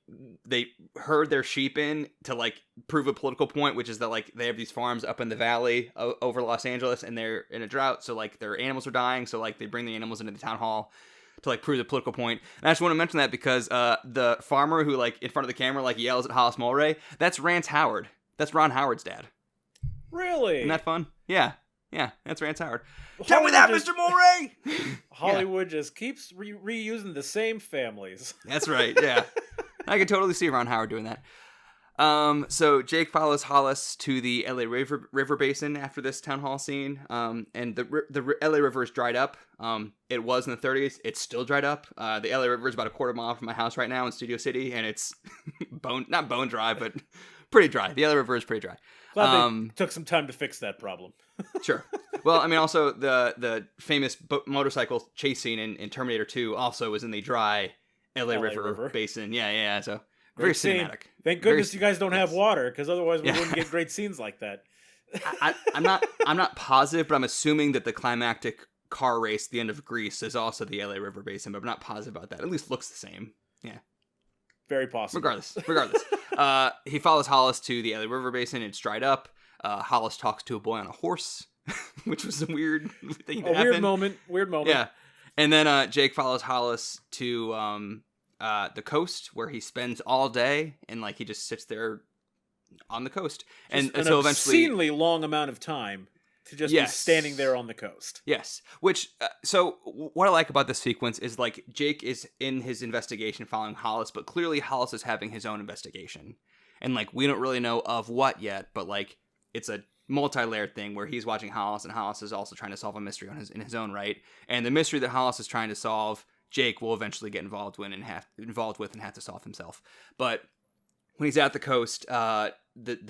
they herd their sheep in to like prove a political point, which is that like they have these farms up in the valley over Los Angeles, and they're in a drought, so like their animals are dying, so like they bring the animals into the town hall to like prove the political point. And I just want to mention that because the farmer who like in front of the camera like yells at Hollis Mulray, that's Rance Howard. That's Ron Howard's dad. Really? Isn't that fun? Yeah, that's Rance Howard. Tell me that, Mr. Mulray! Hollywood just keeps reusing the same families. That's right, yeah. I could totally see Ron Howard doing that. So Jake follows Hollis to the LA River Basin after this town hall scene. And the LA River is dried up. It was in the 30s. It's still dried up. The LA River is about a quarter mile from my house right now in Studio City, and it's not bone dry, but pretty dry. The LA River is pretty dry. Glad they took some time to fix that problem. Sure. Well, I mean, also the famous motorcycle chase scene in Terminator 2 also was in the dry LA River Basin. Yeah. So very cinematic. Thank goodness you guys don't have water, because otherwise we wouldn't get great scenes like that. I'm not positive, but I'm assuming that the climactic car race at the end of Grease is also the LA River Basin, but I'm not positive about that. At least looks the same. Yeah. Very possible. Regardless. He follows Hollis to the LA River Basin. It's dried up. Hollis talks to a boy on a horse, which was a weird thing to happen. Weird moment. Yeah. And then Jake follows Hollis to the coast, where he spends all day, and like he just sits there on the coast. And so eventually, obscenely long amount of time to just be standing there on the coast. Yes. Which, so what I like about this sequence is like Jake is in his investigation following Hollis, but clearly Hollis is having his own investigation. And like, we don't really know of what yet, but like, it's a multi-layered thing where he's watching Hollis, and Hollis is also trying to solve a mystery in his own right. And the mystery that Hollis is trying to solve, Jake will eventually get involved with and have to solve himself. But when he's at the coast, the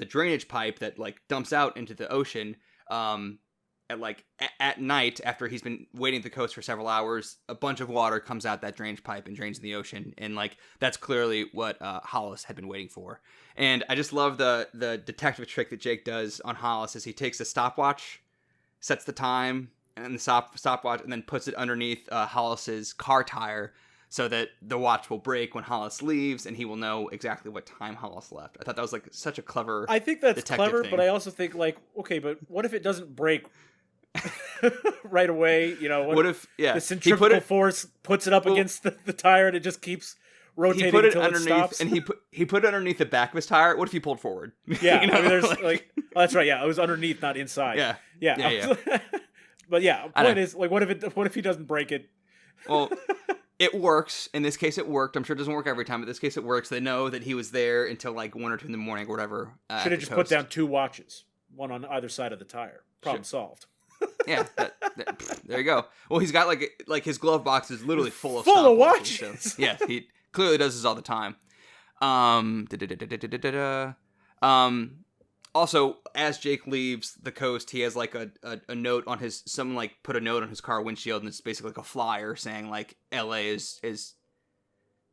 drainage pipe that like dumps out into the ocean, at night, after he's been waiting at the coast for several hours, a bunch of water comes out that drainage pipe and drains in the ocean, and like that's clearly what Hollis had been waiting for. And I just love the detective trick that Jake does on Hollis, is he takes a stopwatch, sets the time and the stopwatch, and then puts it underneath Hollis's car tire, so that the watch will break when Hollis leaves, and he will know exactly what time Hollis left. I thought that was like such a clever. I think that's clever, thing. But I also think like, okay, but what if it doesn't break right away? You know, what if the centrifugal force puts it up against the tire and it just keeps rotating he put it until underneath, it stops? And he put it underneath the back of his tire. What if he pulled forward? Yeah, I mean, there's like oh, that's right. Yeah, it was underneath, not inside. Yeah. But yeah, point is like, what if he doesn't break it? Well, it works. In this case, it worked. I'm sure it doesn't work every time, but in this case, it works. They know that he was there until like 1 or 2 in the morning or whatever. Should have just put down 2 watches, one on either side of the tire. Problem solved. Yeah, there you go. Well, he's got like his glove box is literally full of watches. So, yeah, he clearly does this all the time. Also, as Jake leaves the coast, he has like a note on someone like put a note on his car windshield, and it's basically like a flyer saying like LA is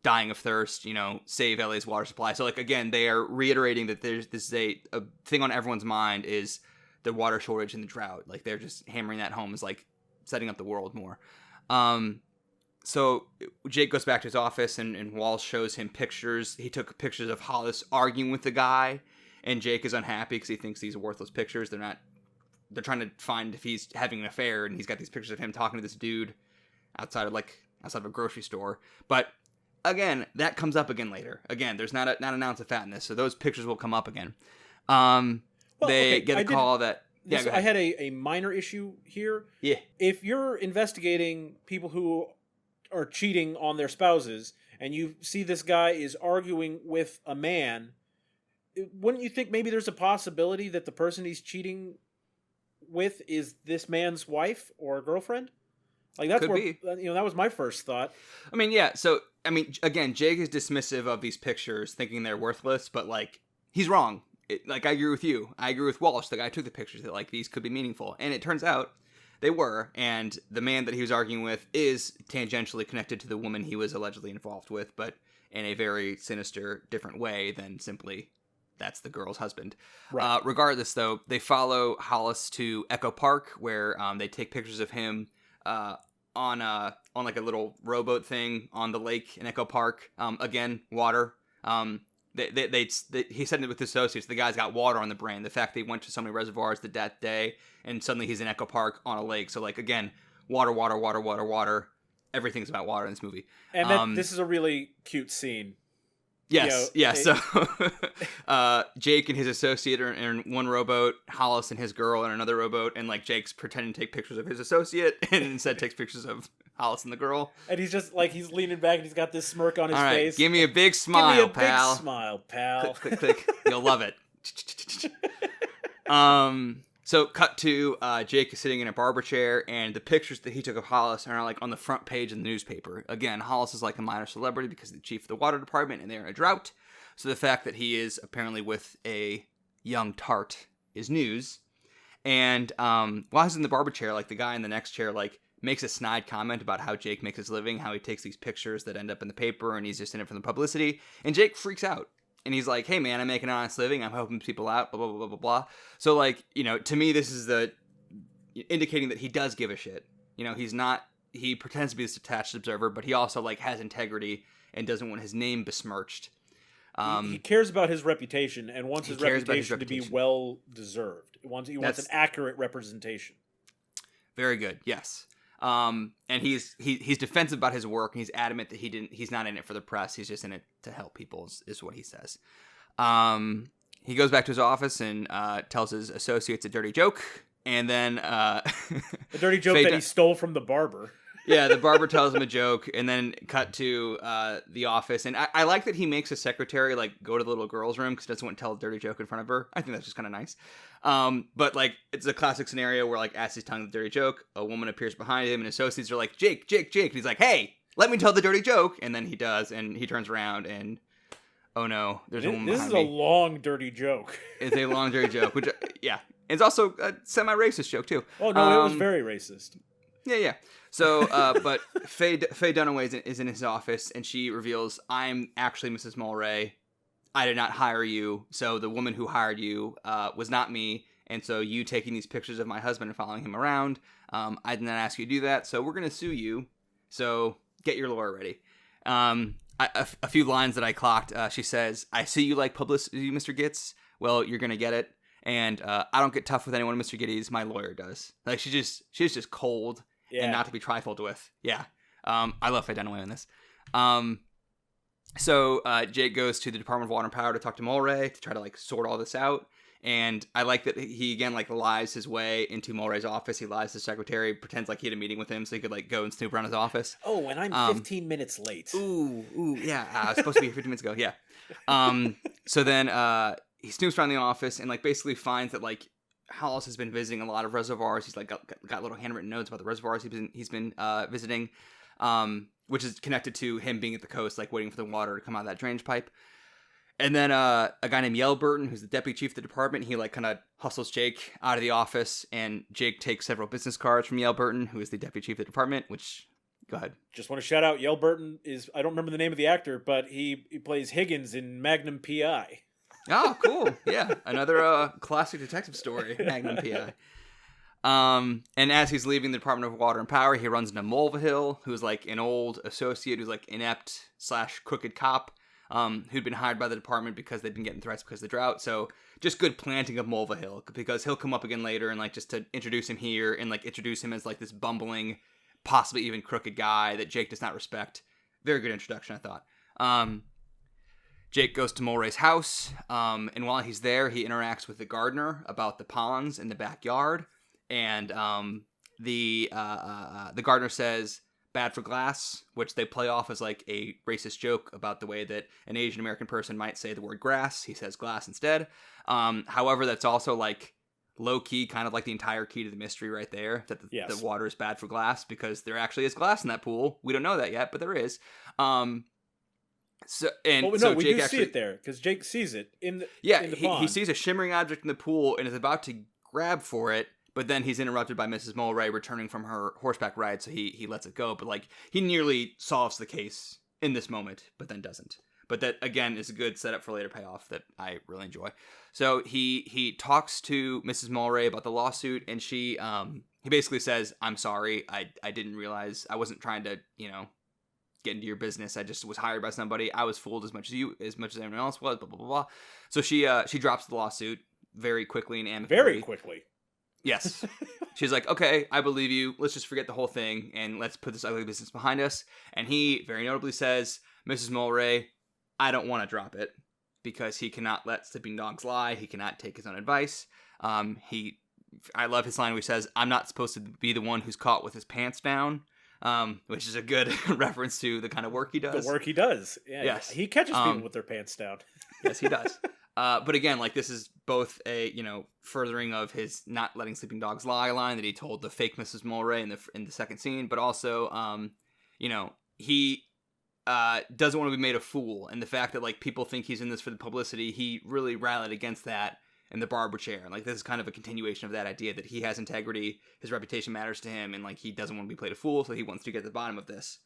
dying of thirst, save LA's water supply. So like, again, they are reiterating that this is a thing on everyone's mind is the water shortage and the drought. Like they're just hammering that home as like setting up the world more. So Jake goes back to his office, and Walsh shows him pictures. He took pictures of Hollis arguing with the guy. And Jake is unhappy because he thinks these are worthless pictures. They're trying to find if he's having an affair, and he's got these pictures of him talking to this dude outside of a grocery store. But again, that comes up again later. Again, there's not an ounce of fat in this, so those pictures will come up again. Get a call that. Yeah, I had a minor issue here. Yeah. If you're investigating people who are cheating on their spouses, and you see this guy is arguing with a man, wouldn't you think maybe there's a possibility that the person he's cheating with is this man's wife or girlfriend? Like that's that was my first thought. I mean, yeah. So again, Jake is dismissive of these pictures, thinking they're worthless, but like he's wrong. I agree with you. I agree with Walsh, the guy who took the pictures, that like these could be meaningful, and it turns out They were, and the man that he was arguing with is tangentially connected to the woman he was allegedly involved with, but in a very sinister, different way than simply that's the girl's husband. Right. Regardless, though, they follow Hollis to Echo Park, where they take pictures of him on like a little rowboat thing on the lake in Echo Park. Again, water. He said it with his associates. The guy's got water on the brain. The fact that he went to so many reservoirs that day, and suddenly he's in Echo Park on a lake. So, like, again, water. Everything's about water in this movie. And this is a really cute scene. Yes, So Jake and his associate are in one rowboat, Hollis and his girl in another rowboat, and like Jake's pretending to take pictures of his associate, and instead takes pictures of Hollis and the girl. And he's just like, he's leaning back and he's got this smirk on his All right, face. give me a big smile, pal. Big smile, pal. Click. You'll love it. So cut to Jake is sitting in a barber chair, and the pictures that he took of Hollis are like on the front page of the newspaper. Again, Hollis is like a minor celebrity because he's the chief of the water department, and they're in a drought. So the fact that he is apparently with a young tart is news. And while he's in the barber chair, like the guy in the next chair, like makes a snide comment about how Jake makes his living, how he takes these pictures that end up in the paper, and he's just in it for the publicity. And Jake freaks out. And he's like, hey, man, I'm making an honest living. I'm helping people out, blah, blah, blah, blah, blah. So, like, you know, to me, this is indicating that he does give a shit. You know, he pretends to be this detached observer, but he also, like, has integrity and doesn't want his name besmirched. He cares about his reputation and wants his reputation to be well-deserved. He wants an accurate representation. Very good, yes. And he's defensive about his work, and he's adamant that he's not in it for the press. He's just in it to help people, is what he says. He goes back to his office and tells his associates a dirty joke, and then a dirty joke that he stole from the barber. Yeah, the barber tells him a joke, and then cut to the office. And I like that he makes a secretary like go to the little girl's room because he doesn't want to tell a dirty joke in front of her. I think that's just kind of nice. But like it's a classic scenario where like as he's telling the dirty joke, a woman appears behind him, and associates are like, Jake, and he's like, hey, let me tell the dirty joke, and then he does, and he turns around and oh no, there's a woman behind me. This is a long dirty joke. It's a long dirty joke, which yeah, it's also a semi-racist joke too. Oh no, it was very racist. Yeah. So, but Faye Dunaway is in his office, and she reveals, I'm actually Mrs. Mulray. I did not hire you, so the woman who hired you was not me, and so you taking these pictures of my husband and following him around, I did not ask you to do that, so we're going to sue you, so get your lawyer ready. A few lines that I clocked, she says, I see you like publicity, Mr. Gitz. Well, you're going to get it, and I don't get tough with anyone, Mr. Gitties. My lawyer does. Like, she's just cold. Yeah. And not to be trifled with. Yeah. I love Faye Dunaway on this. So Jake goes to the Department of Water and Power to talk to Mulray to try to like sort all this out. And I like that he again like lies his way into Mulray's office. He lies to the secretary, pretends like he had a meeting with him so he could like go and snoop around his office. Oh, and I'm 15 minutes late. Ooh, yeah. I was supposed to be here 15 minutes ago. Yeah. So then he snoops around the office and like basically finds that like Hollis has been visiting a lot of reservoirs. He's like got little handwritten notes about the reservoirs he's been visiting, which is connected to him being at the coast, like waiting for the water to come out of that drainage pipe. And then a guy named Yelburton, who's the deputy chief of the department, he like kind of hustles Jake out of the office, and Jake takes several business cards from Yelburton, who is the deputy chief of the department. Which, go ahead. Just want to shout out Yelburton is I don't remember the name of the actor, but he plays Higgins in Magnum P.I. Oh, cool. Yeah. Another classic detective story, Magnum P.I. And as he's leaving the Department of Water and Power, he runs into Mulvihill, who's like an old associate who's like inept / crooked cop, who'd been hired by the department because they'd been getting threats because of the drought. So just good planting of Mulvihill, because he'll come up again later and like just to introduce him here and like introduce him as like this bumbling, possibly even crooked guy that Jake does not respect. Very good introduction, I thought. Jake goes to Mulray's house, and while he's there, he interacts with the gardener about the ponds in the backyard, and the gardener says, bad for glass, which they play off as like a racist joke about the way that an Asian American person might say the word grass. He says glass instead. However, that's also like low-key, kind of like the entire key to the mystery right there, that the water is bad for glass, because there actually is glass in that pool. We don't know that yet, but there is. So we do see it there because Jake sees it in the pond. He sees a shimmering object in the pool and is about to grab for it, But then he's interrupted by Mrs. Mulray returning from her horseback ride, so he lets it go. But like he nearly solves the case in this moment, but then doesn't. But that again is a good setup for later payoff that I really enjoy. So he talks to Mrs. Mulray about the lawsuit, and he basically says, "I'm sorry, I didn't realize, I wasn't trying to get into your business. I just was hired by somebody. I was fooled as much as anyone else was. Blah blah blah blah." So she drops the lawsuit very quickly and amicably. Very quickly. Yes. She's like, okay, I believe you. Let's just forget the whole thing and let's put this ugly business behind us. And he very notably says, Mrs. Mulray, I don't want to drop it because he cannot let sleeping dogs lie. He cannot take his own advice. I love his line where he says, I'm not supposed to be the one who's caught with his pants down, which is a good reference to the kind of work he does. The work he does. Yeah, yes. He catches people with their pants down. Yes, he does. But again, like this is both a furthering of his not letting sleeping dogs lie line that he told the fake Mrs. Mulray in the second scene, but also he doesn't want to be made a fool, and the fact that like people think he's in this for the publicity, he really rallied against that in the barber chair. And like this is kind of a continuation of that idea that he has integrity, his reputation matters to him, and like he doesn't want to be played a fool, so he wants to get to the bottom of this,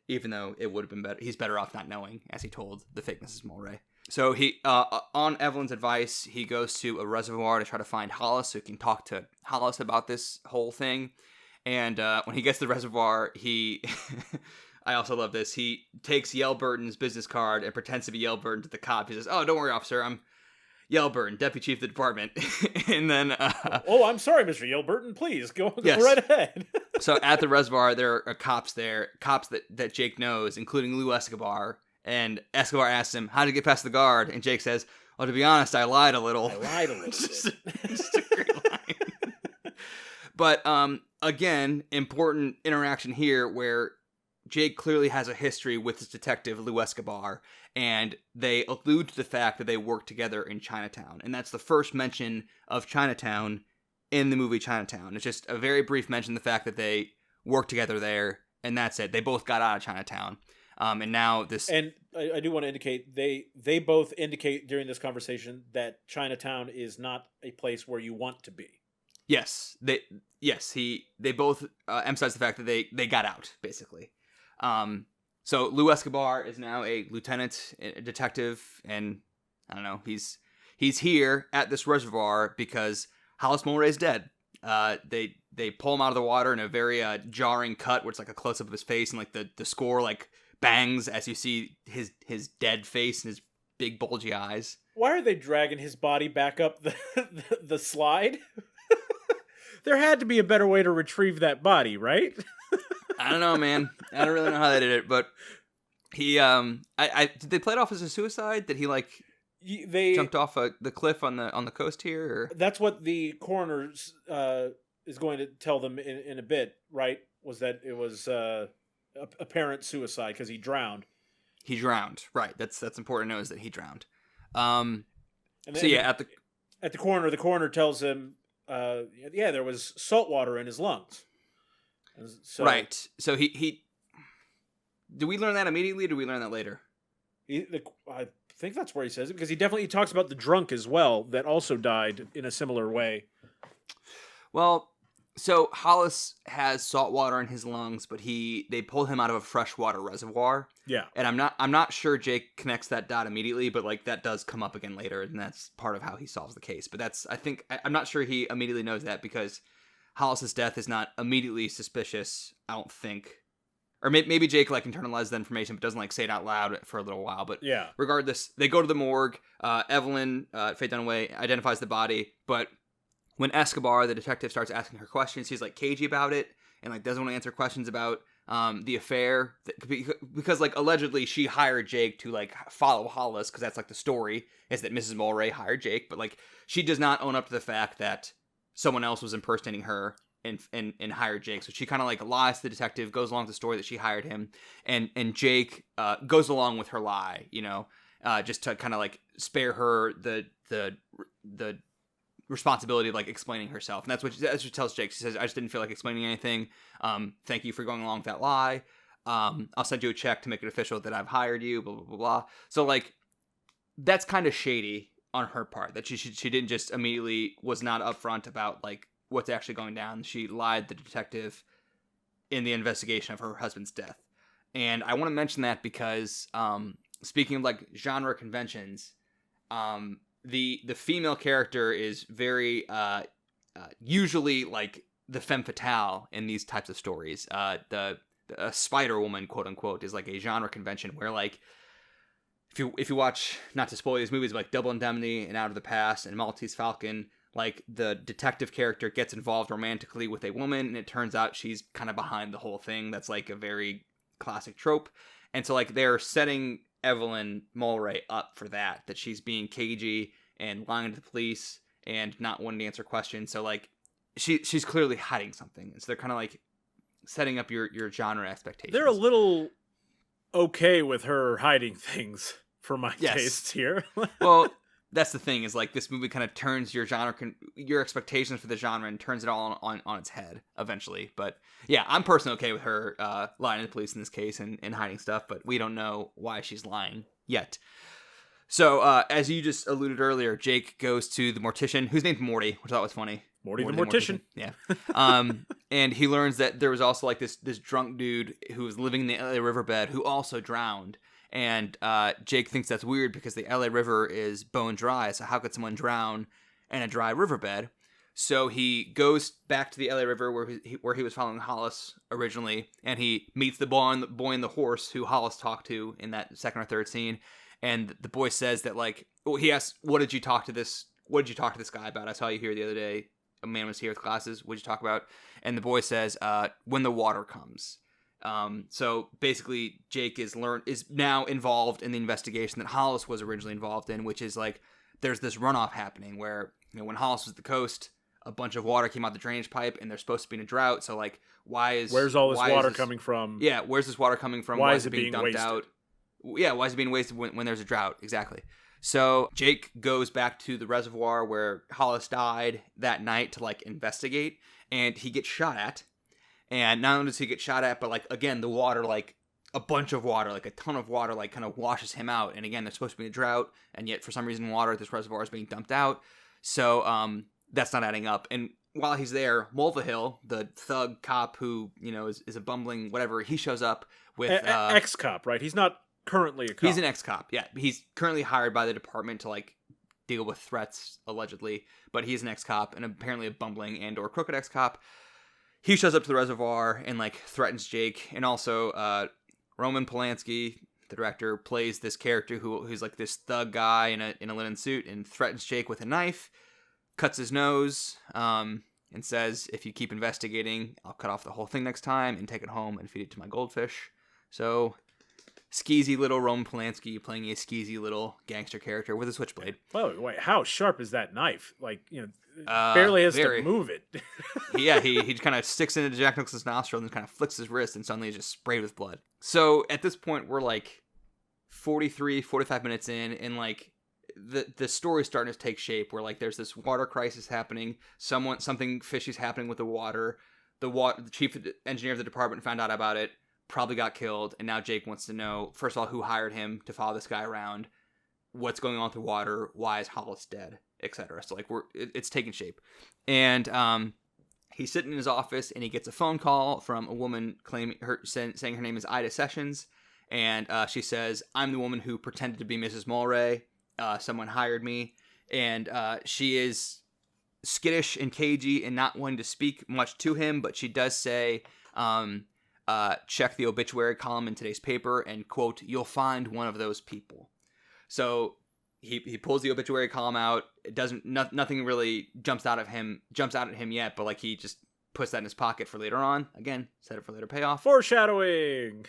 even though it would have been better. He's better off not knowing, as he told the fake Mrs. Mulray. So he, on Evelyn's advice, he goes to a reservoir to try to find Hollis so he can talk to Hollis about this whole thing. And when he gets to the reservoir, I also love this, he takes Yelburton's business card and pretends to be Yelburton to the cop. He says, oh, don't worry, officer, I'm Yelburton, deputy chief of the department. And then... oh, I'm sorry, Mr. Yelburton, please, go right ahead. So at the reservoir, there are cops there, cops that Jake knows, including Lou Escobar. And Escobar asks him, how to get past the guard? And Jake says, well, to be honest, I lied a little. Just a great line. But, again, important interaction here where Jake clearly has a history with his detective, Lou Escobar, and they allude to the fact that they work together in Chinatown. And that's the first mention of Chinatown in the movie Chinatown. It's just a very brief mention of the fact that they work together there, and that's it. They both got out of Chinatown. And now this... And I do want to indicate, they both indicate during this conversation that Chinatown is not a place where you want to be. Yes. They both emphasize the fact that they got out, basically. So Lou Escobar is now a lieutenant, a detective, and I don't know, he's here at this reservoir because Hollis Mulray is dead. They pull him out of the water in a very jarring cut where it's like a close-up of his face, and like the score like bangs as you see his dead face and his big bulgy eyes. Why are they dragging his body back up the slide? There had to be a better way to retrieve that body, right? I don't know, man. I don't really know how they did it, but he did they play it off as a suicide? Did he they jumped off the cliff on the coast here? Or? That's what the coroner is going to tell them in a bit, right? Was that it was apparent suicide because he drowned. He drowned, right? That's important to know, is that he drowned. At the coroner tells him, there was salt water in his lungs. So, right. So he do we learn that immediately or do we learn that later? I think that's where he says it, because he definitely talks about the drunk as well that also died in a similar way. Well, so Hollis has salt water in his lungs, but they pull him out of a freshwater reservoir. Yeah. And I'm not sure Jake connects that dot immediately, but like that does come up again later, and that's part of how he solves the case. But I'm not sure he immediately knows that because Hollis's death is not immediately suspicious, I don't think. Or maybe Jake internalizes the information but doesn't say it out loud for a little while. But yeah. Regardless, they go to the morgue. Evelyn, Faye Dunaway, identifies the body. But when Escobar, the detective, starts asking her questions, he's cagey about it and doesn't want to answer questions about the affair. Because allegedly she hired Jake to follow Hollis, because that's the story is that Mrs. Mulray hired Jake. But she does not own up to the fact that someone else was impersonating her and hired Jake. So she kind of lies to the detective, goes along with the story that she hired him, and Jake goes along with her lie, just to kind of spare her the responsibility of explaining herself. And that's what she tells Jake. She says, I just didn't feel like explaining anything. Thank you for going along with that lie. I'll send you a check to make it official that I've hired you, blah, blah, blah, blah. So that's kind of shady on her part, that she didn't just immediately was not upfront about what's actually going down. She lied to the detective in the investigation of her husband's death. And I want to mention that because, speaking of like genre conventions, the female character is very usually like the femme fatale in these types of stories. The Spider Woman, quote unquote, is like a genre convention where like if you watch, not to spoil these movies, but like Double Indemnity and Out of the Past and Maltese Falcon, like the detective character gets involved romantically with a woman, and it turns out she's kind of behind the whole thing. That's like a very classic trope. And so like they're setting Evelyn Mulwray up for that she's being cagey and lying to the police and not wanting to answer questions. So like she's clearly hiding something. So they're kind of like setting up your genre expectations. They're a little okay with her hiding things for my tastes here. Well, that's the thing, is like this movie kind of turns your genre, your expectations for the genre, and turns it all on its head eventually. But yeah, I'm personally okay with her lying to the police in this case and hiding stuff, but we don't know why she's lying yet. So as you just alluded earlier, Jake goes to the mortician, whose name's Morty, which I thought was funny. Morty the mortician. Yeah. And he learns that there was also like this drunk dude who was living in the LA riverbed who also drowned. And Jake thinks that's weird because the LA River is bone dry, so how could someone drown in a dry riverbed? So he goes back to the LA River where he was following Hollis originally, and he meets the boy and the horse who Hollis talked to in that second or third scene. And the boy says that, like, well, he asks, what did you talk to this guy about? I saw you here the other day. A man was here with glasses. What did you talk about? And the boy says, when the water comes. So basically Jake is now involved in the investigation that Hollis was originally involved in, which is like, there's this runoff happening where, you know, when Hollis was at the coast, a bunch of water came out the drainage pipe and they're supposed to be in a drought. So like, where's all this water coming from? Yeah. Where's this water coming from? Why is it being dumped wasted? out? Yeah. Why is it being wasted when there's a drought? Exactly. So Jake goes back to the reservoir where Hollis died that night to like investigate, and he gets shot at. And not only does he get shot at, but like, again, the water, like a bunch of water, like a ton of water, like kind of washes him out. And again, there's supposed to be a drought, and yet for some reason water at this reservoir is being dumped out. So that's not adding up. And while he's there, Mulvihill, the thug cop who, you know, is a bumbling whatever, he shows up with ex-cop, right? He's not currently a cop. He's an ex-cop, yeah. He's currently hired by the department to like deal with threats, allegedly, but he's an ex-cop and apparently a bumbling and or crooked ex-cop. He shows up to the reservoir and like threatens Jake, and also Roman Polanski, the director, plays this character who's like this thug guy in a linen suit and threatens Jake with a knife, cuts his nose, and says, if you keep investigating, I'll cut off the whole thing next time and take it home and feed it to my goldfish. So skeezy little Roman Polanski playing a skeezy little gangster character with a switchblade. Well, wait, how sharp is that knife? Like, you know, barely has to move it. Yeah, he kind of sticks into Jack Nicholson's nostril and kind of flicks his wrist, and suddenly he's just sprayed with blood. So at this point, we're like 45 minutes in, and like the story's starting to take shape where like there's this water crisis happening. Something fishy's happening with the water. The chief engineer of the department found out about it, probably got killed, and now Jake wants to know, first of all, who hired him to follow this guy around, what's going on with the water, why is Hollis dead, etc. So like it's taking shape. And he's sitting in his office and he gets a phone call from a woman saying her name is Ida Sessions, and she says, I'm the woman who pretended to be Mrs. Mulwray. Someone hired me. And she is skittish and cagey and not wanting to speak much to him, but she does say, check the obituary column in today's paper and, quote, you'll find one of those people. So he pulls the obituary column out. It doesn't, nothing really jumps out at him yet, but like he just puts that in his pocket for later on. Again, set it for later payoff. Foreshadowing.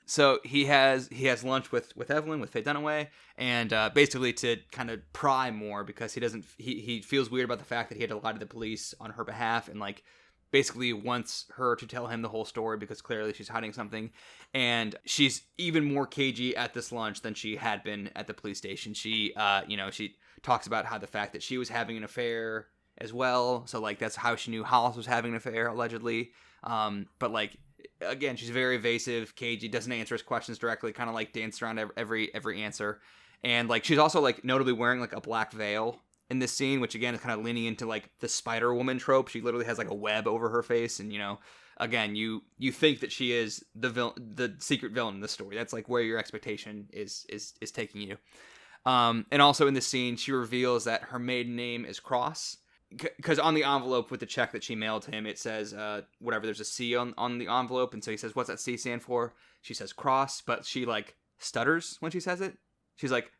So he has lunch with Evelyn, with Faye Dunaway, and basically to kind of pry more because he feels weird about the fact that he had to lie to the police on her behalf, and like basically wants her to tell him the whole story because clearly she's hiding something. And she's even more cagey at this lunch than she had been at the police station. She she talks about how the fact that she was having an affair as well. So like that's how she knew Hollis was having an affair, allegedly. But like, again, she's very evasive, cagey, doesn't answer his questions directly, kind of like danced around every answer. And like she's also like notably wearing like a black veil in this scene, which again is kind of leaning into like the Spider-Woman trope. She literally has like a web over her face, and again, you think that she is the secret villain in the story. That's like where your expectation is taking you. And also in this scene, she reveals that her maiden name is Cross, because on the envelope with the check that she mailed to him, it says whatever. There's a C on the envelope, and so he says, "What's that C stand for?" She says Cross, but she like stutters when she says it. She's like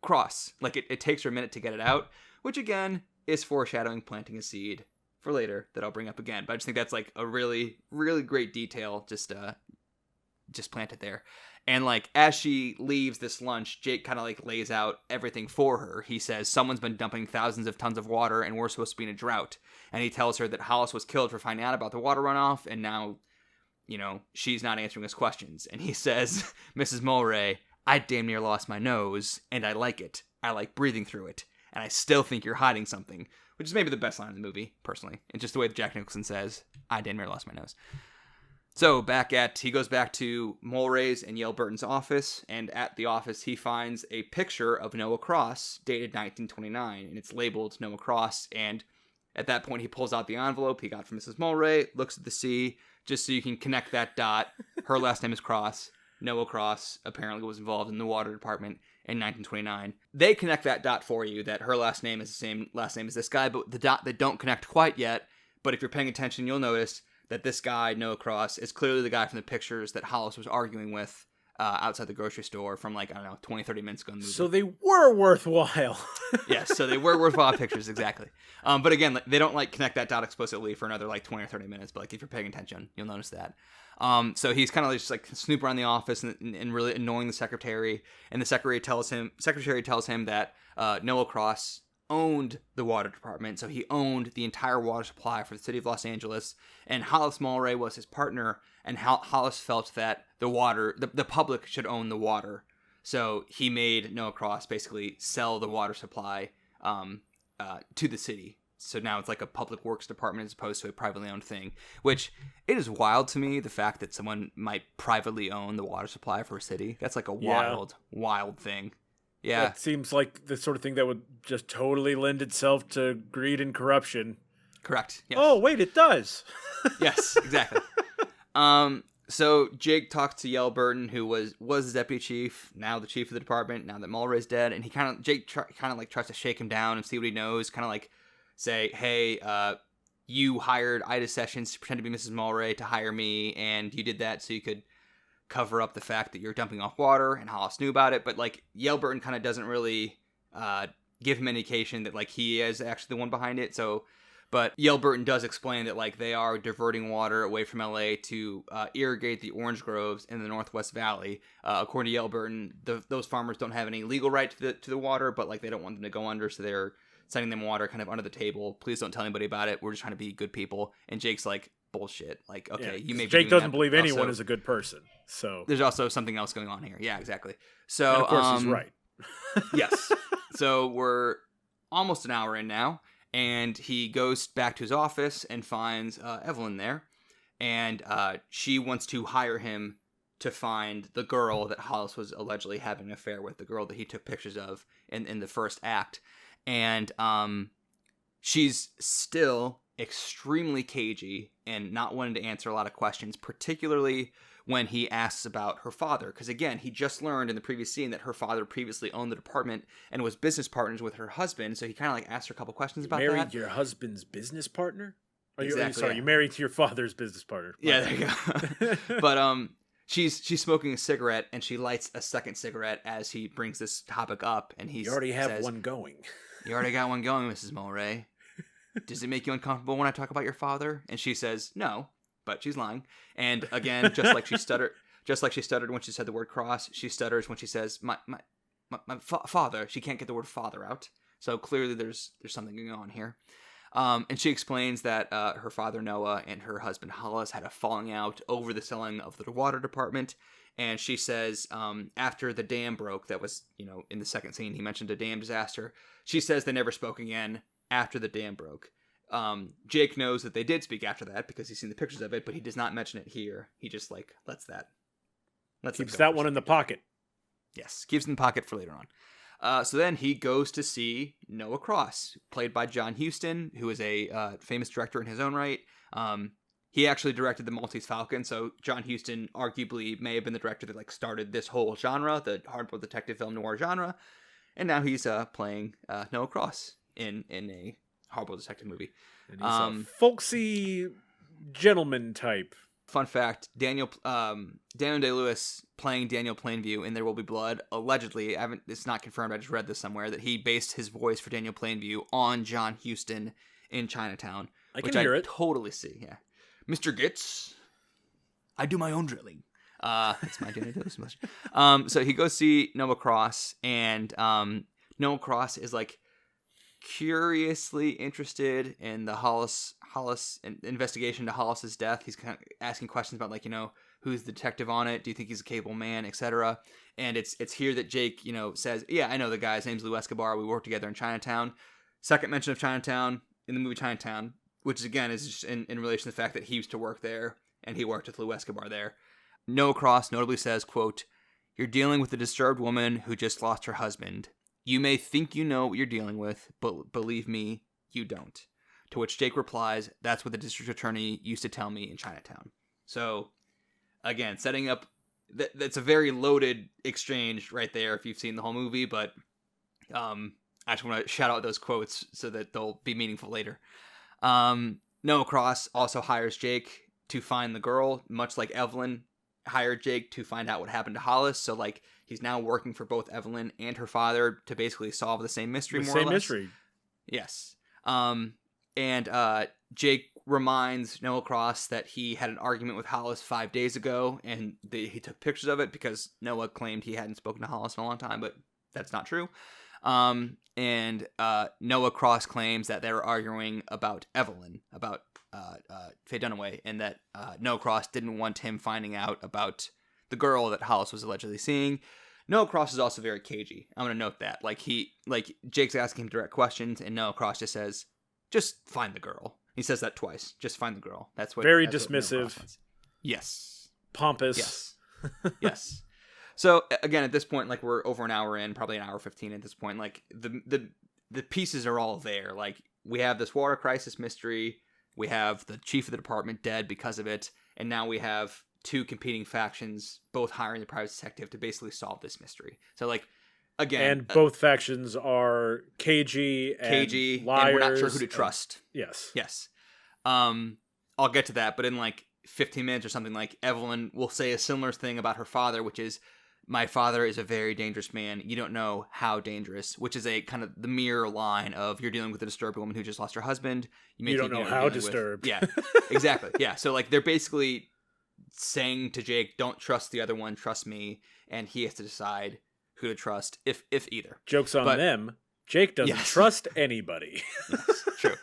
Cross. Like it takes her a minute to get it out, which again is foreshadowing, planting a seed for later that I'll bring up again. But I just think that's like a really, really great detail just planted there. And like as she leaves this lunch, Jake kind of like lays out everything for her. He says someone's been dumping thousands of tons of water and we're supposed to be in a drought. And he tells her that Hollis was killed for finding out about the water runoff, and now, she's not answering his questions. And he says, "Mrs. Mulray, I damn near lost my nose, and I like it. I like breathing through it. And I still think you're hiding something," which is maybe the best line in the movie, personally. And just the way that Jack Nicholson says, "I damn near lost my nose." So he goes back to Mulray's and Yale Burton's office, and at the office he finds a picture of Noah Cross, dated 1929, and it's labeled Noah Cross, and at that point he pulls out the envelope he got from Mrs. Mulray, looks at the C, just so you can connect that dot. Her last name is Cross. Noah Cross apparently was involved in the water department in 1929. They connect that dot for you, that her last name is the same last name as this guy, but the dot they don't connect quite yet, but if you're paying attention, you'll notice that this guy, Noah Cross, is clearly the guy from the pictures that Hollis was arguing with outside the grocery store from 20, 30 minutes ago in the movie. So they were worthwhile. Yes, so they were worthwhile pictures, exactly. But again, they don't connect that dot explicitly for another 20 or 30 minutes, but if you're paying attention, you'll notice that. So he's kind of just snooping around the office and really annoying the secretary, and the secretary tells him that Noah Cross owned the water department, so he owned the entire water supply for the city of Los Angeles, and Hollis Mulray was his partner, and Hollis felt that the public should own the water, so he made Noah Cross basically sell the water supply to the city. So now it's like a public works department as opposed to a privately owned thing, which it is wild to me, the fact that someone might privately own the water supply for a city. That's like a wild thing. Yeah. That seems like the sort of thing that would just totally lend itself to greed and corruption. Correct. Yes. Oh, wait, it does. Yes, exactly. So Jake talks to Yale Burton, who was his deputy chief, now the chief of the department, now that Mulray's dead, and Jake tries to shake him down and see what he knows, say, "Hey, you hired Ida Sessions to pretend to be Mrs. Mulray to hire me, and you did that so you could cover up the fact that you're dumping off water," and Hollis knew about it, but Yale Burton kind of doesn't really give him any indication that he is actually the one behind it. So, but Yale Burton does explain that they are diverting water away from LA to irrigate the orange groves in the Northwest Valley. According to Yale Burton, those farmers don't have any legal right to the water, but they don't want them to go under, so they're sending them water kind of under the table. Please don't tell anybody about it. We're just trying to be good people. And Jake's like, bullshit. Okay, you may be Jake doesn't believe also, anyone is a good person. So there's also something else going on here. Yeah, exactly. So and of course he's right. Yes. So we're almost an hour in now, and he goes back to his office and finds Evelyn there, and she wants to hire him to find the girl that Hollis was allegedly having an affair with, the girl that he took pictures of in the first act. And she's still extremely cagey and not wanting to answer a lot of questions, particularly when he asks about her father. Because again, he just learned in the previous scene that her father previously owned the department and was business partners with her husband. So he kind of asked her a couple questions about that. Married your husband's business partner? Exactly. You married to your father's business partner. Yeah, there you go. But she's smoking a cigarette, and she lights a second cigarette as he brings this topic up, and he You already have one going. "You already got one going, Mrs. Mulray. Does it make you uncomfortable when I talk about your father?" And she says, "No," but she's lying. And again, just like she stuttered when she said the word cross, she stutters when she says my father. She can't get the word father out. So clearly there's something going on here. And she explains that her father Noah and her husband Hollis had a falling out over the selling of the water department. And she says after the dam broke, that was, in the second scene, he mentioned a dam disaster. She says they never spoke again after the dam broke. Jake knows that they did speak after that because he's seen the pictures of it, but he does not mention it here. He just lets keeps that one in the pocket. Yes, keeps it in the pocket for later on. So then he goes to see Noah Cross, played by John Huston, who is a famous director in his own right. He actually directed The Maltese Falcon, so John Huston arguably may have been the director that like started this whole genre, the hardboiled detective film noir genre, and now he's playing Noah Cross in a hardboiled detective movie. And he's a folksy gentleman type. Fun fact: Daniel Day-Lewis playing Daniel Plainview in There Will Be Blood. Allegedly, it's not confirmed. I just read this somewhere that he based his voice for Daniel Plainview on John Huston in Chinatown. I can hear it. Totally see. Yeah, Mr. Gitz, I do my own drilling. It's my Daniel Day-Lewis impression. So he goes see Noah Cross, and Noah Cross is like curiously interested in the Hollis investigation to Hollis's death. He's kind of asking questions about like, who's the detective on it? Do you think he's a capable man, etc.? And it's here that Jake, says, yeah, I know the guy. His name's Lou Escobar. We worked together in Chinatown. Second mention of Chinatown in the movie Chinatown, which again is just in relation to the fact that he used to work there and he worked with Lou Escobar there. Noah Cross notably says, quote, "You're dealing with a disturbed woman who just lost her husband. You may think you know what you're dealing with, but believe me, you don't." To which Jake replies, "That's what the district attorney used to tell me in Chinatown." So, again, setting up... That's a very loaded exchange right there if you've seen the whole movie, but I just want to shout out those quotes so that they'll be meaningful later. Noah Cross also hires Jake to find the girl, much like Evelyn hired Jake to find out what happened to Hollis. So, like, he's now working for both Evelyn and her father to basically solve the same mystery, more or less. Same mystery. Yes. And Jake reminds Noah Cross that he had an argument with Hollis 5 days ago, and he took pictures of it because Noah claimed he hadn't spoken to Hollis in a long time, but that's not true. And Noah Cross claims that they were arguing about Evelyn, about Faye Dunaway, and that Noah Cross didn't want him finding out about the girl that Hollis was allegedly seeing. Noah Cross is also very cagey. I'm going to note that. Jake's asking him direct questions, and Noah Cross just says, "Just find the girl." He says that twice. Just find the girl. That's what. Very dismissive. Yes. Pompous. Yes. Yes. So again, at this point, like, we're over an hour in, probably an hour 15 at this point. Like, the pieces are all there. Like, we have this water crisis mystery. We have the chief of the department dead because of it, and now we have two competing factions, both hiring the private detective to basically solve this mystery. So, like, again, and both factions are cagey, and liars, and we're not sure who to trust. Yes. I'll get to that, but in like 15 minutes or something, like, Evelyn will say a similar thing about her father, which is, "My father is a very dangerous man. You don't know how dangerous," which is a kind of the mirror line of, you're dealing with a disturbed woman who just lost her husband. You don't know how disturbed. Yeah, exactly. Yeah. So, like, they're basically saying to Jake, don't trust the other one, trust me. And he has to decide who to trust, if either. Joke's on them. Jake doesn't trust anybody. Yes, true.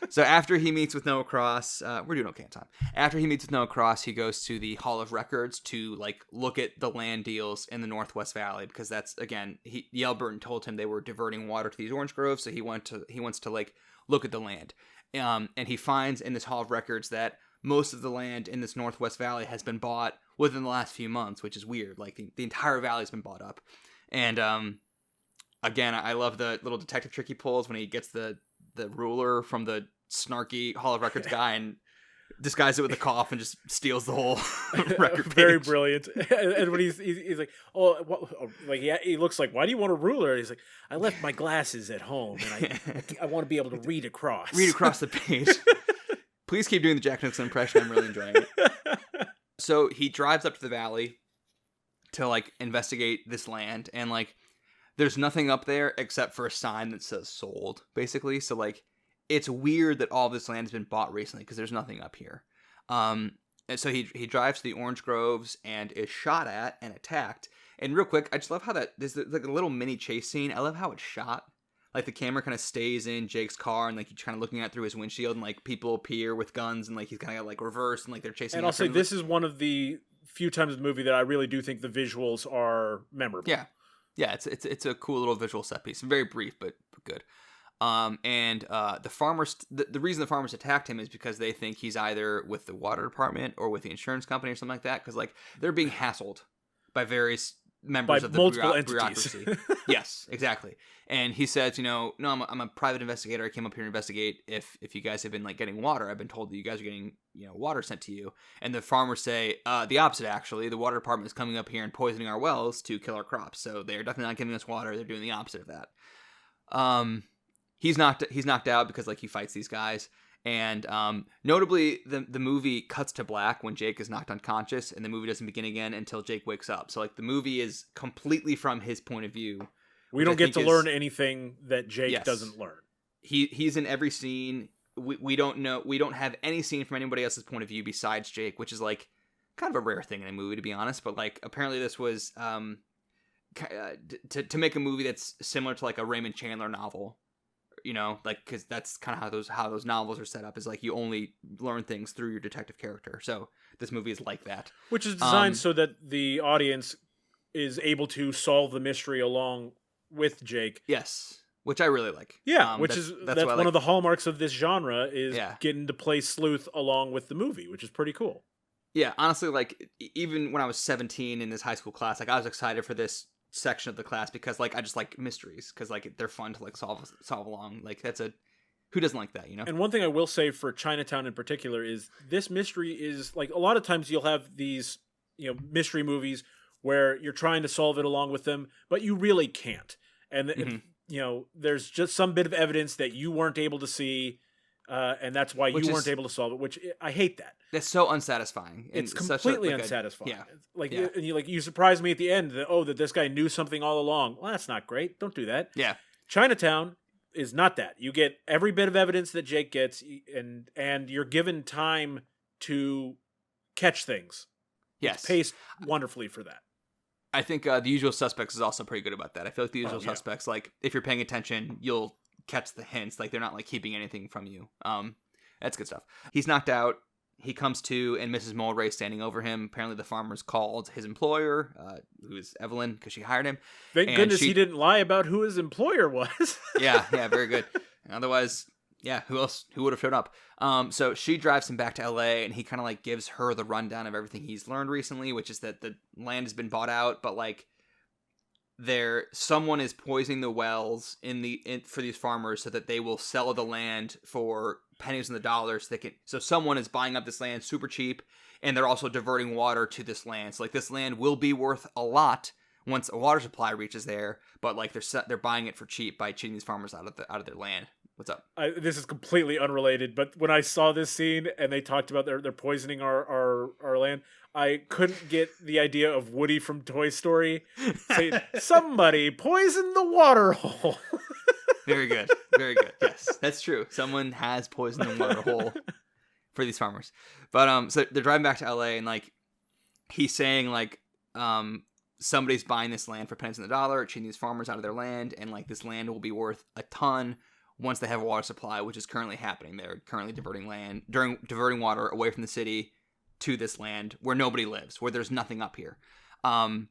So after he meets with Noah Cross, we're doing okay on time. After he meets with Noah Cross, he goes to the Hall of Records to, like, look at the land deals in the Northwest Valley, because that's, again, Yale Burton told him they were diverting water to these orange groves, so he wants to like look at the land. And he finds in this Hall of Records that most of the land in this Northwest Valley has been bought within the last few months, which is weird. Like, the entire valley has been bought up. And again, I love the little detective trick he pulls when he gets the ruler from the snarky Hall of Records guy and disguises it with a cough and just steals the whole record page. Very brilliant. And when he's like, he looks like, "Why do you want a ruler?" And he's like, "I left my glasses at home, and I want to be able to read across." Read across the page. Please keep doing the Jack Nicholson impression. I'm really enjoying it. So he drives up to the valley to, like, investigate this land, and, like, there's nothing up there except for a sign that says sold, basically. So, like, it's weird that all this land has been bought recently because there's nothing up here. And so he drives to the orange groves and is shot at and attacked. And real quick, I just love how there's like a little mini chase scene. I love how it's shot. Like, the camera kind of stays in Jake's car, and, like, he's kind of looking out through his windshield, and, like, people appear with guns, and, like, he's kind of, like, reversed, and, like, they're chasing. And I'll say this is one of the few times in the movie that I really do think the visuals are memorable. Yeah, it's a cool little visual set piece. Very brief, but good. The farmers, the reason the farmers attacked him is because they think he's either with the water department or with the insurance company or something like that. Because, like, they're being hassled by various members of the multiple entities. bureaucracy. Yes, exactly. And he says, no, I'm a private investigator. I came up here to investigate if you guys have been like getting water. I've been told that you guys are getting water sent to you. And the farmers say the opposite. Actually, the water department is coming up here and poisoning our wells to kill our crops. So they're definitely not giving us water. They're doing the opposite of that. He's knocked out because like he fights these guys. And notably, the movie cuts to black when Jake is knocked unconscious, and the movie doesn't begin again until Jake wakes up. So like the movie is completely from his point of view. We don't get to learn anything that Jake doesn't learn. He's in every scene. We don't have any scene from anybody else's point of view besides Jake, which is like kind of a rare thing in a movie, to be honest. But like apparently this was to make a movie that's similar to like a Raymond Chandler novel. Like because that's kind of how those novels are set up. Is like you only learn things through your detective character. So this movie is like that, which is designed so that the audience is able to solve the mystery along with Jake. Yes, which I really like. Yeah, that's one of the hallmarks of this genre is getting to play sleuth along with the movie, which is pretty cool. Yeah, honestly, like even when I was 17 in this high school class, like I was excited for this section of the class because like I just like mysteries because like they're fun to like solve along. Like who doesn't like that, And one thing I will say for Chinatown in particular is this mystery is like a lot of times you'll have these mystery movies where you're trying to solve it along with them, but you really can't. And there's just some bit of evidence that you weren't able to see, and that's why you weren't able to solve it. Which I hate that. That's so unsatisfying. It's completely unsatisfying. You surprised me at the end that this guy knew something all along. Well, that's not great. Don't do that. Yeah. Chinatown is not that. You get every bit of evidence that Jake gets, and you're given time to catch things. Yes. It's paced wonderfully for that. I think The Usual Suspects is also pretty good about that. I feel like The Usual Suspects, like, if you're paying attention, you'll catch the hints. Like, they're not, like, keeping anything from you. That's good stuff. He's knocked out. He comes to, and Mrs. Mulray standing over him. Apparently the farmer's called his employer, who is Evelyn, because she hired him. Thank goodness he didn't lie about who his employer was. yeah, very good. Otherwise, who would have showed up? So she drives him back to LA, and he kind of like gives her the rundown of everything he's learned recently, which is that the land has been bought out, but like someone is poisoning the wells for these farmers so that they will sell the land for pennies on the dollar. So someone is buying up this land super cheap, and they're also diverting water to this land. So like this land will be worth a lot once a water supply reaches there, but like they're buying it for cheap by cheating these farmers out of their land. What's up? This is completely unrelated, but when I saw this scene and they talked about they're poisoning our land, I couldn't get the idea of Woody from Toy Story saying, "Somebody poisoned the water hole." Very good. Yes, that's true. Someone has poisoned the water hole for these farmers. But so they're driving back to LA, and like he's saying like somebody's buying this land for pennies on the dollar, cheating these farmers out of their land, and like this land will be worth a ton once they have a water supply, which is currently happening. They're currently diverting water away from the city to this land where nobody lives, where there's nothing up here. And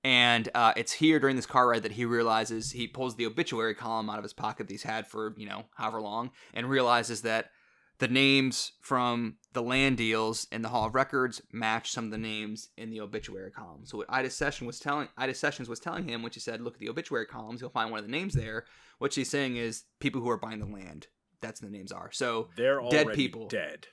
it's here during this car ride that he realizes, he pulls the obituary column out of his pocket that he's had for, however long, and realizes that the names from the land deals in the Hall of Records match some of the names in the obituary column. So what Ida Sessions was telling him, when she said, look at the obituary columns, you'll find one of the names there. What she's saying is people who are buying the land. That's what the names are. So they're already dead.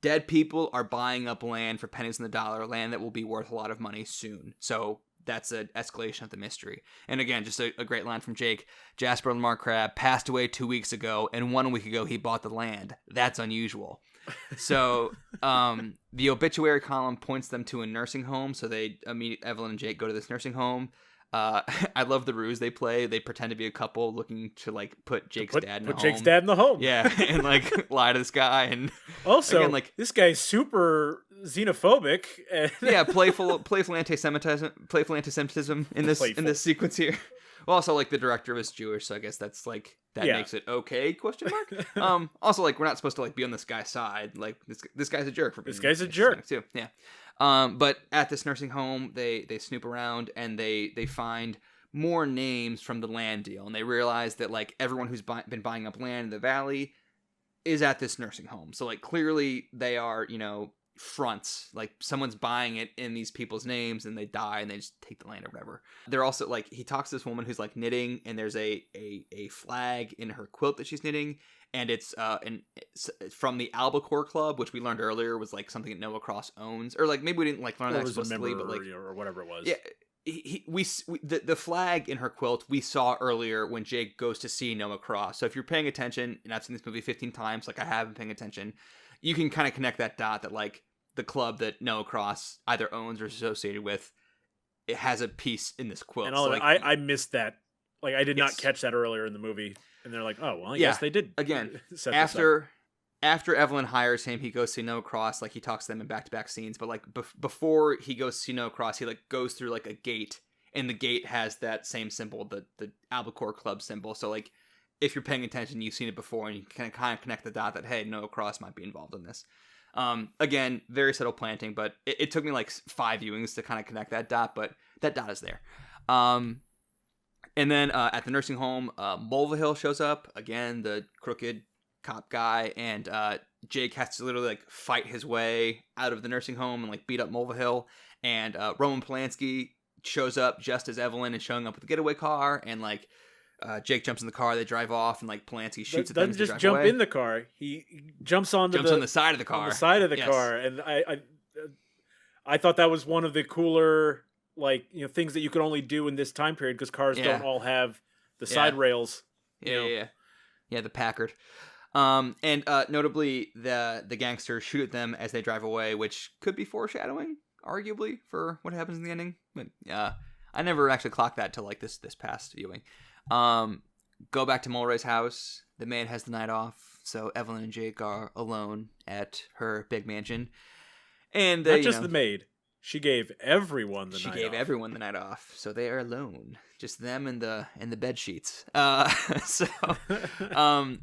Dead people are buying up land for pennies on the dollar, land that will be worth a lot of money soon. So that's an escalation of the mystery. And again, just a great line from Jake. Jasper Lamar Crabb passed away 2 weeks ago, and 1 week ago he bought the land. That's unusual. So the obituary column points them to a nursing home. So Evelyn and Jake go to this nursing home. I love the ruse they play. They pretend to be a couple looking to like put Jake's dad in the home. Jake's dad in the home. Yeah, and like lie to this guy. And also, again, like this guy's super xenophobic. Yeah, playful anti-Semitism in this sequence here. Well, also like the director was Jewish, so I guess that's like makes it okay? Question mark. Also, like we're not supposed to like be on this guy's side. Like this guy's a jerk for being. This guy's a jerk too. Yeah. But at this nursing home, they snoop around and they find more names from the land deal, and they realize that like everyone who's been buying up land in the valley is at this nursing home. So like clearly they are fronts, like someone's buying it in these people's names and they die and they just take the land or whatever. They're also like, he talks to this woman who's like knitting, and there's a flag in her quilt that she's knitting, and it's from the Albacore Club, which we learned earlier was like something that Noah Cross owns, or like maybe we didn't like learn that explicitly, but like, or whatever it was. Yeah. The flag in her quilt we saw earlier when Jake goes to see Noah Cross. So if you're paying attention, and I've seen this movie 15 times, like I have been paying attention, you can kind of connect that dot that like the club that Noah Cross either owns or is associated with, it has a piece in this quilt. And all so, like, I missed that. Like I did not catch that earlier in the movie, and they're like, oh well, I guess they did. Again, after Evelyn hires him, he goes to see Noah Cross. Like he talks to them in back-to-back scenes, but like before he goes to see Noah Cross, he like goes through like a gate, and the gate has that same symbol, the Albacore Club symbol. So like, if you're paying attention, you've seen it before, and you can kind of connect the dot that, hey, Noah Cross might be involved in this. Again, very subtle planting, but it took me like 5 viewings to kind of connect that dot, but that dot is there. And then at the nursing home, Mulvihill shows up again, the crooked cop guy, and Jake has to literally like fight his way out of the nursing home and like beat up Mulvihill, and Roman Polanski shows up just as Evelyn is showing up with the getaway car, and like Jake jumps in the car, they drive off, and like Polanski shoots at them. Doesn't just jump in the car, he jumps on the side of the car. On the side of the car, and I thought that was one of the cooler like things that you could only do in this time period, because cars don't all have the side rails. Yeah, the Packard. And notably, the gangsters shoot at them as they drive away, which could be foreshadowing, arguably, for what happens in the ending. But I never actually clocked that till like this past viewing. Go back to Mulray's house. The maid has the night off, so Evelyn and Jake are alone at her big mansion. And not just the maid. She gave everyone the night off. She gave everyone the night off, so they are alone, just them and the bed sheets. So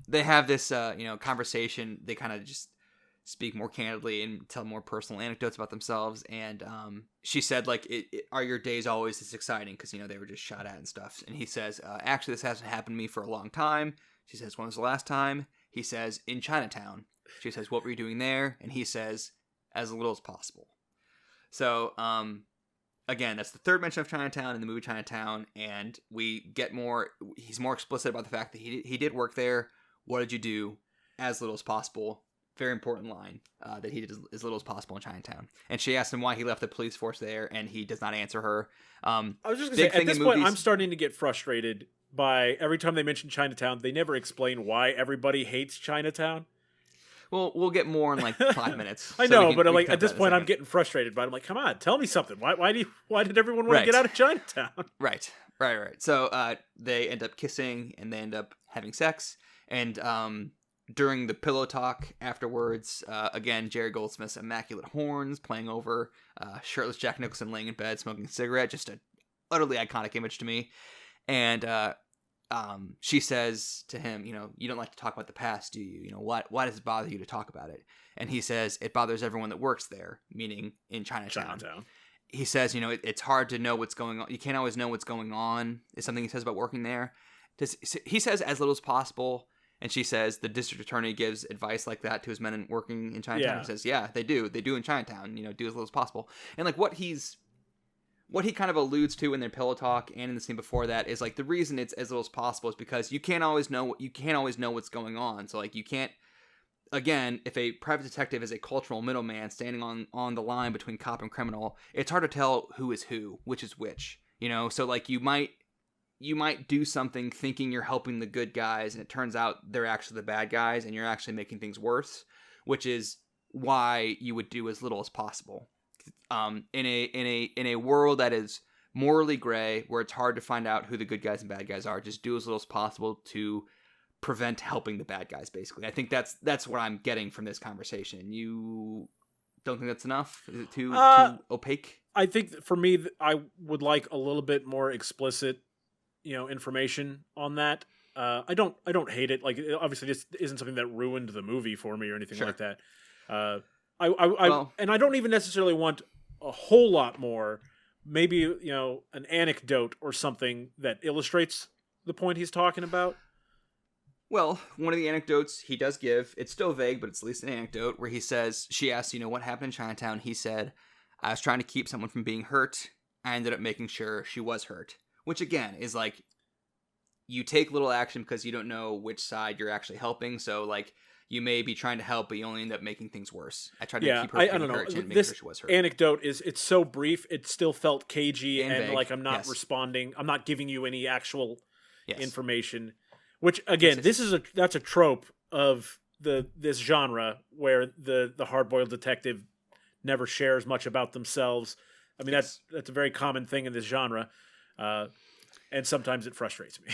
they have this conversation. They kind of just speak more candidly and tell more personal anecdotes about themselves. And she said, like, are your days always this exciting? Because they were just shot at and stuff. And he says, actually, this hasn't happened to me for a long time. She says, when was the last time? He says, in Chinatown. She says, what were you doing there? And he says, as little as possible. So, again, that's the third mention of Chinatown in the movie Chinatown, and we get more, he's more explicit about the fact that he did work there. What did you do? As little as possible. Very important line, that he did as little as possible in Chinatown. And she asked him why he left the police force there, and he does not answer her. I was just going to say, at this point, I'm starting to get frustrated by every time they mention Chinatown, they never explain why everybody hates Chinatown. Well, we'll get more in like 5 minutes. I know, but like at this point, I'm getting frustrated. But I'm like, come on, tell me something. Why did everyone want to get out of Chinatown? Right. So they end up kissing, and they end up having sex. And during the pillow talk afterwards, again, Jerry Goldsmith's immaculate horns playing over shirtless Jack Nicholson laying in bed smoking a cigarette. Just an utterly iconic image to me. And she says to him, you don't like to talk about the past, do you? Why does it bother you to talk about it? And he says, it bothers everyone that works there, meaning in Chinatown. He says, it's hard to know what's going on. You can't always know what's going on, is something he says about working there. He says as little as possible, and she says the district attorney gives advice like that to his men working in Chinatown. Yeah. He says, yeah, they do. They do in Chinatown, do as little as possible. And like what he kind of alludes to in their pillow talk and in the scene before that is like the reason it's as little as possible is because you can't always know what's going on. So like you can't, again, if a private detective is a cultural middleman standing on the line between cop and criminal, it's hard to tell who is who, which is which, so like you might do something thinking you're helping the good guys, and it turns out they're actually the bad guys, and you're actually making things worse, which is why you would do as little as possible. In a world that is morally gray, where it's hard to find out who the good guys and bad guys are, just do as little as possible to prevent helping the bad guys. Basically, I think that's what I'm getting from this conversation. You don't think that's enough? Is it too opaque? I think for me, I would like a little bit more explicit, information on that. I don't hate it. Like, obviously, this isn't something that ruined the movie for me or anything like that. And I don't even necessarily want a whole lot more. Maybe an anecdote or something that illustrates the point he's talking about. Well, one of the anecdotes he does give, it's still vague, but it's at least an anecdote, where he says, she asks, what happened in Chinatown? He said, I was trying to keep someone from being hurt. I ended up making sure she was hurt. Which, again, is like, you take little action because you don't know which side you're actually helping. So, like, you may be trying to help, but you only end up making things worse. I tried to keep her from being hurt and make sure she was hurt. Anecdote it's so brief, it still felt cagey and vague. Like I'm not responding. I'm not giving you any actual Yes. information. Which again, that's a trope of this genre where the hard-boiled detective never shares much about themselves. I mean, that's a very common thing in this genre, and sometimes it frustrates me.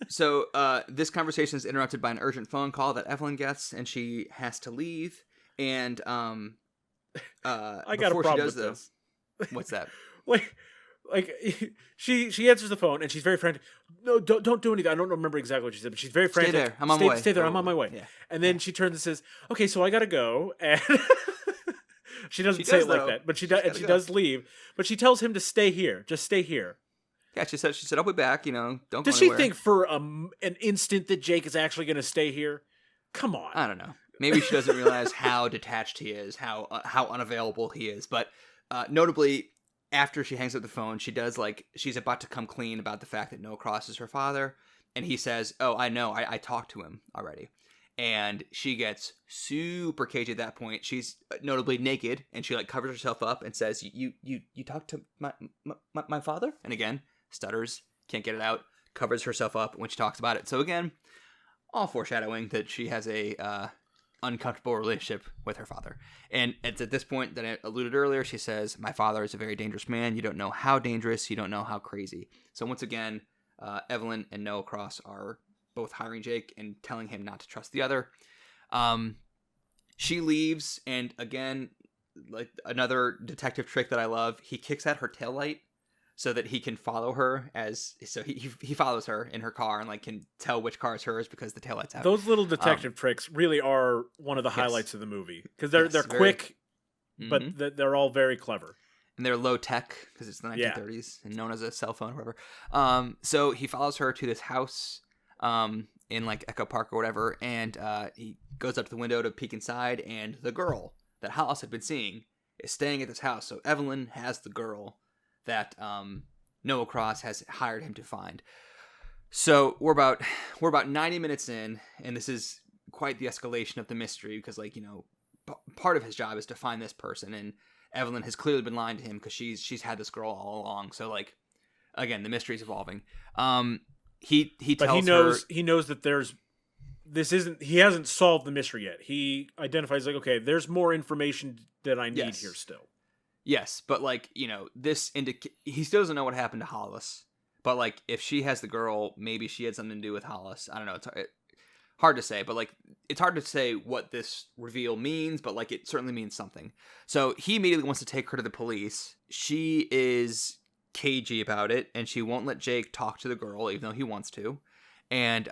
So this conversation is interrupted by an urgent phone call that Evelyn gets, and she has to leave. And I got a problem with this. What's that? Like she answers the phone and she's very frantic. No, don't do anything. I don't remember exactly what she said, but she's very frantic. Stay there. I'm on my way. Stay there. I'm on my way. Yeah. And then she turns and says, "Okay, so I gotta go." And she doesn't say it like that, but she does. And she does leave. But she tells him to stay here. Just stay here. Yeah, she said I'll be back. Don't go anywhere. Does she think for an instant that Jake is actually going to stay here? Come on. I don't know. Maybe she doesn't realize how detached he is, how unavailable he is. But notably, after she hangs up the phone, she does she's about to come clean about the fact that Noah Cross is her father, and he says, "Oh, I know. I talked to him already." And she gets super cagey at that point. She's notably naked, and she covers herself up and says, "You talked to my father?" And again, stutters, can't get it out, covers herself up when she talks about it. So again, all foreshadowing that she has a uncomfortable relationship with her father. And it's at this point that I alluded earlier, she says, "My father is a very dangerous man. You don't know how dangerous. You don't know how crazy." So once again, Evelyn and Noah Cross are both hiring Jake and telling him not to trust the other. She leaves, and again, another detective trick that I love, he kicks at her taillight so that he can follow her he follows her in her car and can tell which car is hers because the taillight's out. Those little detective tricks really are one of the highlights of the movie because they're quick, but they're all very clever. And they're low tech because it's the 1930s and known as a cell phone or whatever. So he follows her to this house in Echo Park or whatever, and he goes up to the window to peek inside, and the girl that Hollis had been seeing is staying at this house. So Evelyn has the girl that Noah Cross has hired him to find. So we're about 90 minutes in, and this is quite the escalation of the mystery because part of his job is to find this person, and Evelyn has clearly been lying to him because she's had this girl all along. So again, the mystery's evolving. He tells he knows that he hasn't solved the mystery yet. He identifies okay, there's more information that I need here still. Yes, but he still doesn't know what happened to Hollis. But if she has the girl, maybe she had something to do with Hollis. I don't know. It's hard to say, but it's hard to say what this reveal means. But it certainly means something. So he immediately wants to take her to the police. She is cagey about it, and she won't let Jake talk to the girl, even though he wants to. And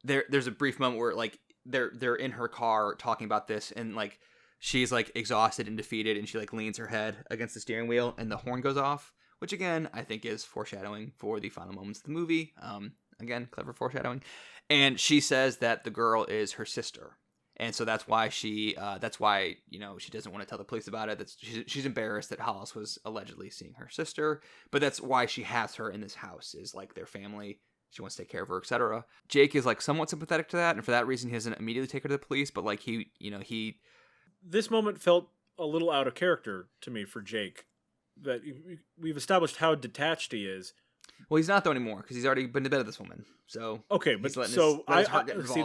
there's a brief moment where they're in her car talking about this, and she's exhausted and defeated, and she leans her head against the steering wheel, and the horn goes off, which again I think is foreshadowing for the final moments of the movie. Again, clever foreshadowing. And she says that the girl is her sister, and so that's why she doesn't want to tell the police about it. She's embarrassed that Hollis was allegedly seeing her sister, but that's why she has her in this house, is their family. She wants to take care of her, etc. Jake is somewhat sympathetic to that, and for that reason he doesn't immediately take her to the police, but he this moment felt a little out of character to me for Jake. That we've established how detached he is. Well, he's not though anymore because he's already been to bed with this woman. So okay, but so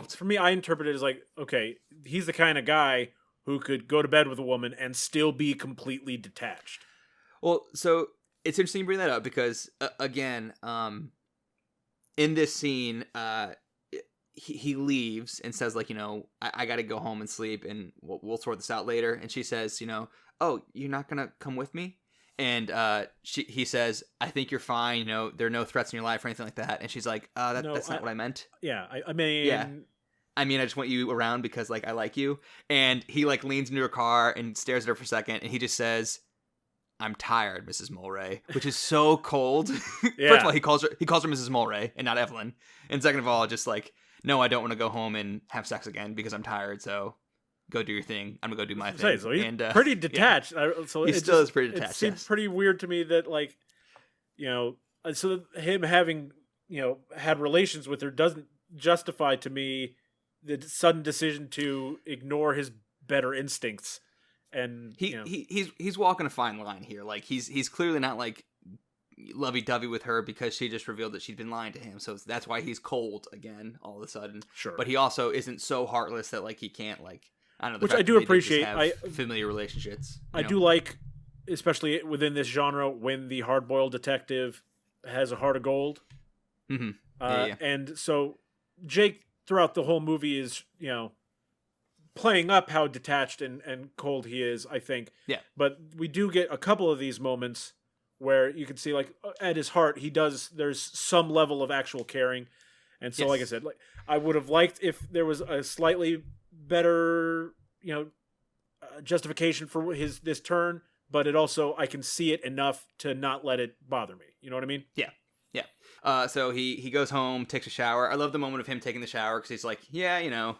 for me, I interpret it as okay, he's the kind of guy who could go to bed with a woman and still be completely detached. Well, so it's interesting you bring that up because again, in this scene, he leaves and says I got to go home and sleep, and we'll sort this out later. And she says, "Oh, you're not gonna come with me?" And he says, "I think you're fine. There are no threats in your life or anything like that." And she's like, "That's not what I meant." Yeah, I mean, I just want you around because I like you. And he leans into her car and stares at her for a second, and he just says, "I'm tired, Mrs. Mulray," which is so cold. Yeah. First of all, he calls her Mrs. Mulray and not Evelyn. And second of all, just like, no, I don't want to go home and have sex again because I'm tired. So go do your thing. I'm gonna go do my thing. So he's pretty detached. Yeah. So he still is pretty detached. It seems pretty weird to me that, like, so him having had relations with her doesn't justify to me the sudden decision to ignore his better instincts. And he's walking a fine line here. Like he's clearly not like lovey-dovey with her because she just revealed that she'd been lying to him. So that's why he's cold again all of a sudden. Sure. But he also isn't so heartless that like he can't like, I don't know. Which I do appreciate. Familiar relationships. I do like, especially within this genre, when the hard-boiled detective has a heart of gold. Mm-hmm. And so Jake throughout the whole movie is playing up how detached and cold he is, I think. Yeah. But we do get a couple of these moments where you can see, like, at his heart, there's some level of actual caring. And so, like I said, like, I would have liked if there was a slightly better, justification for this turn, but it also, I can see it enough to not let it bother me. You know what I mean? Yeah. Yeah. So he goes home, takes a shower. I love the moment of him taking the shower because he's like, yeah,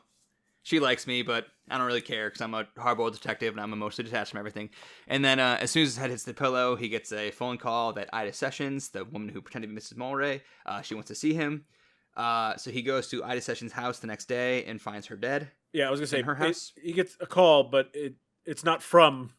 she likes me, but I don't really care because I'm a hard-boiled detective and I'm emotionally detached from everything. And then as soon as his head hits the pillow, he gets a phone call that Ida Sessions, the woman who pretended to be Mrs. Mulray, she wants to see him. So he goes to Ida Sessions' house the next day and finds her dead. Yeah, I was going to say, her house. He gets a call, but it's not from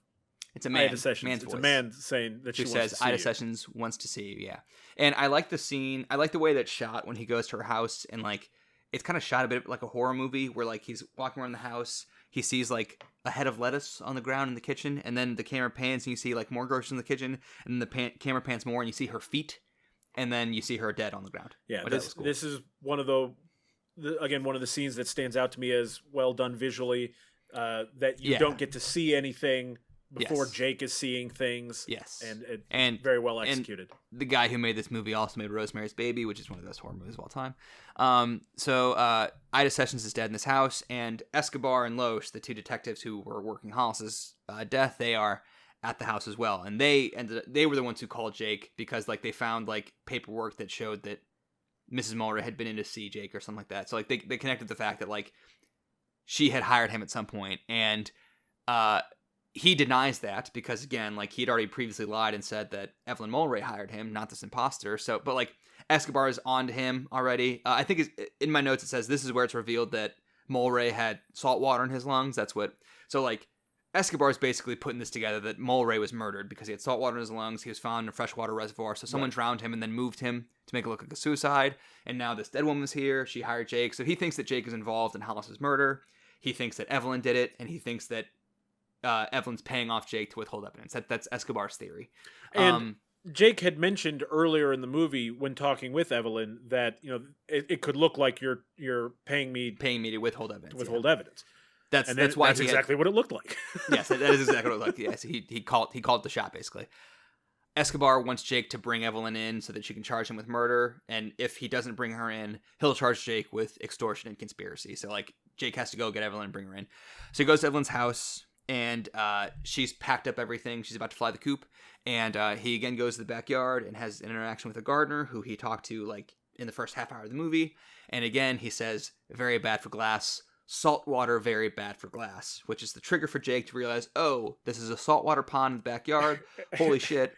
it's a man. Ida Sessions. Man's it's voice. a man saying that she wants to see Ida you. Sessions wants to see you, yeah. And I like the scene. I like the way that's shot when he goes to her house and like, it's kind of shot a bit like a horror movie where like he's walking around the house, he sees like a head of lettuce on the ground in the kitchen, and then the camera pans and you see like more groceries in the kitchen, and then the camera pans more and you see her feet, and then you see her dead on the ground. Yeah, this is one of one of the scenes that stands out to me as well done visually, that you don't get to see anything before Jake is seeing things. Yes. And very well executed. And the guy who made this movie also made Rosemary's Baby, which is one of the best horror movies of all time. So Ida Sessions is dead in this house, and Escobar and Loesch, the two detectives who were working Hollis's death, they are at the house as well. And they were the ones who called Jake because like they found like paperwork that showed that Mrs. Mulray had been in to see Jake or something like that. So like they connected the fact that like she had hired him at some point, and he denies that because, again, like he'd already previously lied and said that Evelyn Mulray hired him, not this imposter. So, but like Escobar is on to him already. I think in my notes it says this is where it's revealed that Mulray had salt water in his lungs. So like Escobar is basically putting this together that Mulray was murdered because he had salt water in his lungs. He was found in a freshwater reservoir. So someone drowned him and then moved him to make it look like a suicide. And now this dead woman's here. She hired Jake. So he thinks that Jake is involved in Hollis's murder. He thinks that Evelyn did it, and he thinks that Evelyn's paying off Jake to withhold evidence. That's Escobar's theory. And Jake had mentioned earlier in the movie when talking with Evelyn that it could look like you're paying me to withhold evidence. Evidence. That's why that's exactly what it looked like. Yes, that is exactly what it looked like. Yes, he called the shot basically. Escobar wants Jake to bring Evelyn in so that she can charge him with murder, and if he doesn't bring her in, he'll charge Jake with extortion and conspiracy. So like Jake has to go get Evelyn and bring her in. So he goes to Evelyn's house. And she's packed up everything. She's about to fly the coop. And he again goes to the backyard and has an interaction with a gardener who he talked to like in the first half hour of the movie. And again, he says, very bad for glass. Salt water, very bad for glass. Which is the trigger for Jake to realize, oh, this is a saltwater pond in the backyard. Holy shit.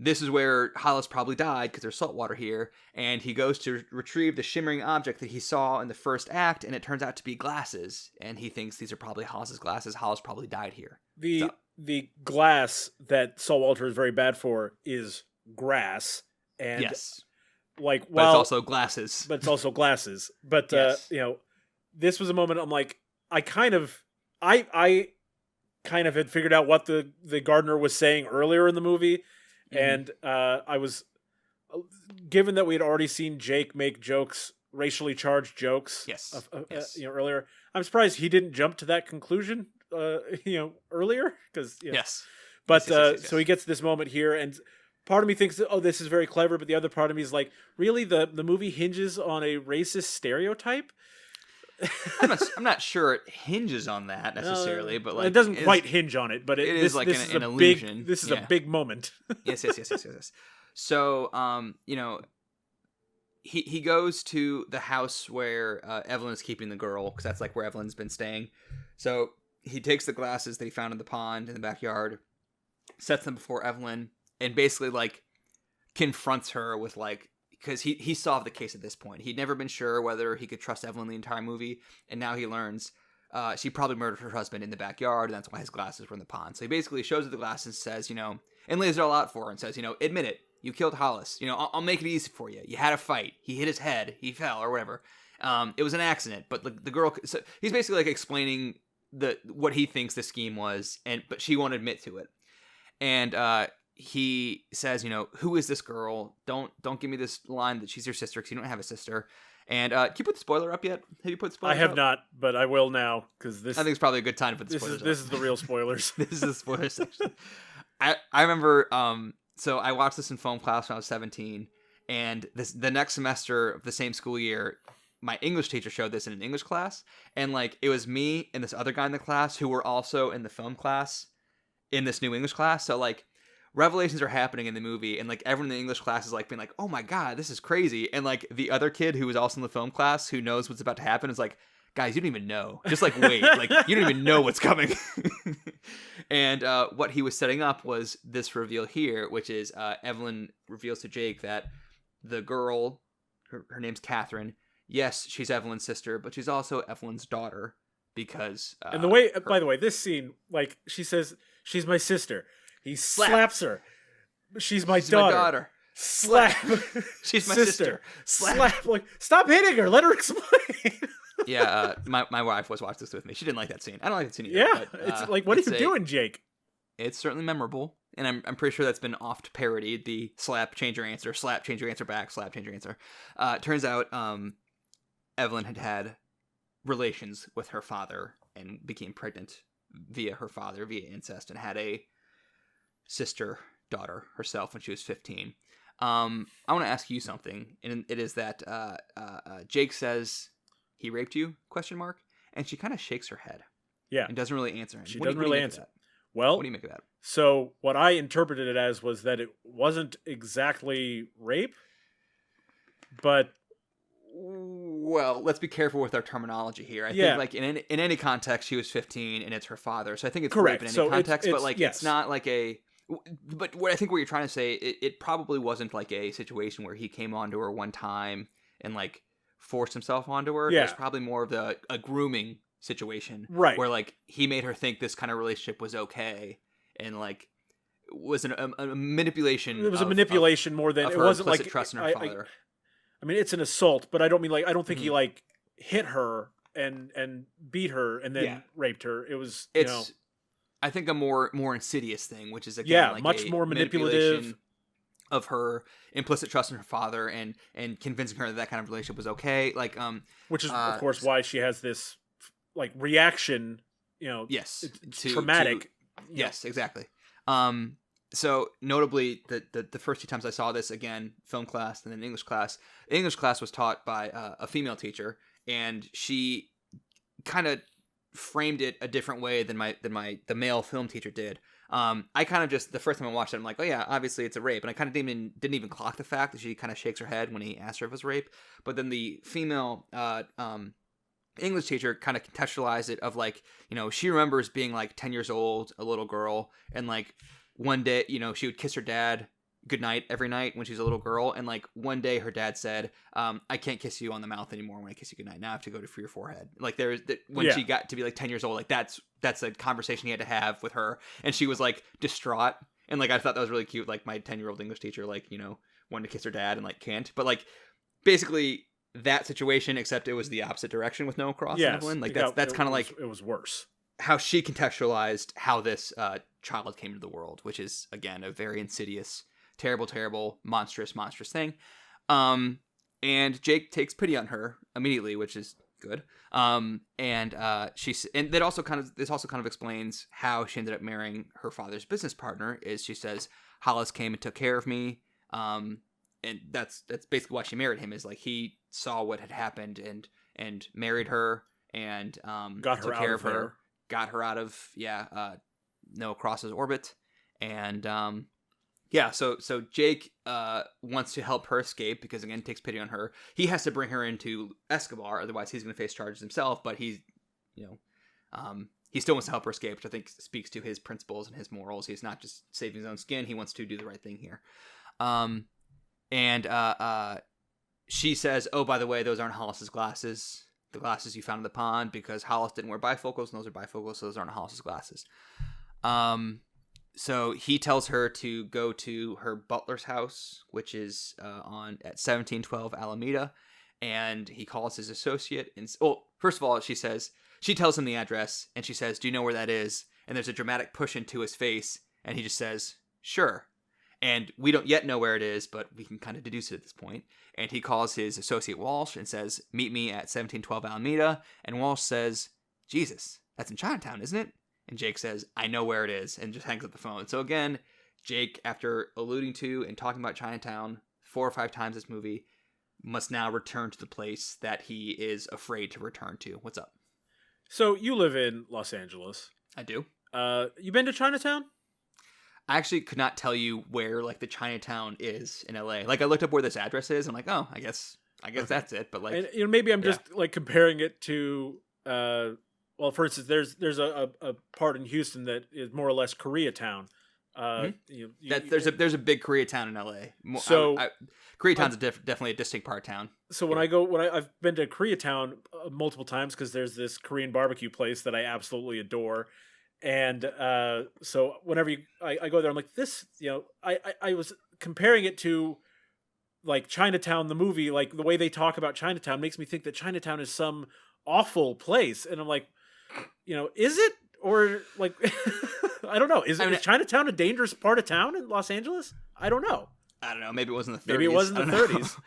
This is where Hollis probably died because there's salt water here. And he goes to retrieve the shimmering object that he saw in the first act, and it turns out to be glasses. And he thinks these are probably Hollis's glasses. Hollis probably died here. The glass that saltwater is very bad for is grass. And yes. But it's also glasses. But it's also glasses. But yes. This was a moment I'm like, I kind of had figured out what the gardener was saying earlier in the movie. And I was, given that we had already seen Jake make racially charged jokes, earlier, I'm surprised he didn't jump to that conclusion, earlier, because yes. But so he gets this moment here, and part of me thinks, oh, this is very clever, but the other part of me is like, really, the movie hinges on a racist stereotype. I'm not sure it hinges on that necessarily, but like it doesn't quite hinge on it. But it is like this an illusion. This is a big moment. Yes. So, he goes to the house where Evelyn is keeping the girl, because that's like where Evelyn's been staying. So he takes the glasses that he found in the pond in the backyard, sets them before Evelyn, and basically like confronts her with like, because he solved the case at this point. He'd never been sure whether he could trust Evelyn the entire movie, and now he learns she probably murdered her husband in the backyard, and that's why his glasses were in the pond. So he basically shows her the glasses and says, and lays it all out for her and says, admit it. You killed Hollis. I'll make it easy for you. You had a fight. He hit his head. He fell or whatever. It was an accident. But the girl. So he's basically like explaining what he thinks the scheme was, but she won't admit to it. And he says, who is this girl? Don't give me this line that she's your sister, because you don't have a sister. And can you put the spoiler up yet? Have you put spoilers? I have up? Not, but I will now, because this. I think it's probably a good time to put the spoilers. This is the real spoilers. This is the spoiler section. I remember. So I watched this in film class when I was 17, and the next semester of the same school year, my English teacher showed this in an English class, and like it was me and this other guy in the class who were also in the film class in this new English class. So like revelations are happening in the movie, and like everyone in the English class is like being like, "Oh my god, this is crazy!" And like the other kid who was also in the film class who knows what's about to happen is like, "Guys, you don't even know. Just like wait, like you don't even know what's coming." And what he was setting up was this reveal here, which is Evelyn reveals to Jake that the girl, her name's Catherine. Yes, she's Evelyn's sister, but she's also Evelyn's daughter because. And the way, by the way, this scene, like she says, she's my sister. He slaps her. She's my daughter. Slap. She's my sister. Slap. Like, stop hitting her. Let her explain. Yeah, my wife was watching this with me. She didn't like that scene. I don't like that scene either. Yeah, but, it's like, what are you doing, Jake? It's certainly memorable, and I'm pretty sure that's been oft parodied. The slap, change your answer, slap, change your answer back, slap, change your answer. Turns out Evelyn had relations with her father and became pregnant via her father, via incest, and had a sister-daughter herself when she was 15. I want to ask you something, and it is that Jake says he raped you, ? And she kind of shakes her head. Yeah. And doesn't really answer him. She doesn't really answer. Well, what do you make of that? So what I interpreted it as was that it wasn't exactly rape, but... Well, let's be careful with our terminology here. I think like in any context, she was 15 and it's her father. So I think it's correct. Rape in any context, it's, but like yes. It's not like a... But what I think what you're trying to say, it probably wasn't like a situation where he came onto her one time and like forced himself onto her. Yeah. It was probably more of a grooming situation, right? Where like he made her think this kind of relationship was okay, and like was a manipulation. It was a manipulation more than it wasn't like trust in her father. I mean, it's an assault, but I don't think he like hit her and beat her and then raped her. It was I think a more insidious thing, which is again like much more manipulative of her implicit trust in her father and convincing her that kind of relationship was okay. Like which is of course why she has this like reaction. Yes, it's traumatic. Yes, exactly. So notably, the first two times I saw this, again, film class and then English class. English class was taught by a female teacher, and she kind of framed it a different way than the male film teacher did. I kind of just, the first time I watched it, I'm like, oh yeah, obviously it's a rape, and I kind of didn't even clock the fact that she kind of shakes her head when he asked her if it was rape. But then the female English teacher kind of contextualized it of like, she remembers being like 10 years old, a little girl, and like one day, she would kiss her dad goodnight every night when she's a little girl, and like one day her dad said, I can't kiss you on the mouth anymore when I kiss you goodnight. Now I have to go for your forehead. Like when she got to be like 10 years old, like that's a conversation he had to have with her, and she was like distraught, and like I thought that was really cute. Like my 10-year-old English teacher, like wanted to kiss her dad and like can't, but like basically that situation, except it was the opposite direction with no cross. Yes, Evelyn. Like that's kind of like it was worse. How she contextualized how this child came into the world, which is again a very insidious, terrible, monstrous thing. And Jake takes pity on her immediately, which is good. And this also kind of explains how she ended up marrying her father's business partner. Is she says Hollis came and took care of me. that's basically why she married him, is like he saw what had happened and married her and got her took care of her, got her out of Noah Cross's orbit, and so Jake wants to help her escape because, again, takes pity on her. He has to bring her into Escobar, otherwise he's going to face charges himself, but he still wants to help her escape, which I think speaks to his principles and his morals. He's not just saving his own skin, he wants to do the right thing here. She says, oh, by the way, those aren't Hollis's glasses, the glasses you found in the pond, because Hollis didn't wear bifocals, and those are bifocals, so those aren't Hollis's glasses. So he tells her to go to her butler's house, which is at 1712 Alameda, and he calls his associate. First of all, she tells him the address, and she says, do you know where that is? And there's a dramatic push into his face, and he just says, sure. And we don't yet know where it is, but we can kind of deduce it at this point. And he calls his associate Walsh and says, meet me at 1712 Alameda. And Walsh says, Jesus, that's in Chinatown, isn't it? And Jake says, I know where it is, and just hangs up the phone. So again, Jake, after alluding to and talking about Chinatown 4 or 5 times this movie, must now return to the place that he is afraid to return to. What's up? So you live in Los Angeles. I do. You been to Chinatown? I actually could not tell you where like the Chinatown is in LA. Like I looked up where this address is. I'm like, oh, I guess okay. That's it. But like, and, maybe I'm just like comparing it to, well, for instance, there's a part in Houston that is more or less Koreatown. There's a big Koreatown in LA. So Koreatown's definitely a distinct part of town. So when I've been to Koreatown multiple times because there's this Korean barbecue place that I absolutely adore. And so whenever I go there, I'm like, this, I was comparing it to like Chinatown, the movie, like the way they talk about Chinatown makes me think that Chinatown is some awful place. And I'm like, is it? Or like, I don't know. Is Chinatown a dangerous part of town in Los Angeles? I don't know. Maybe it was in the 30s. Maybe it was in the 30s.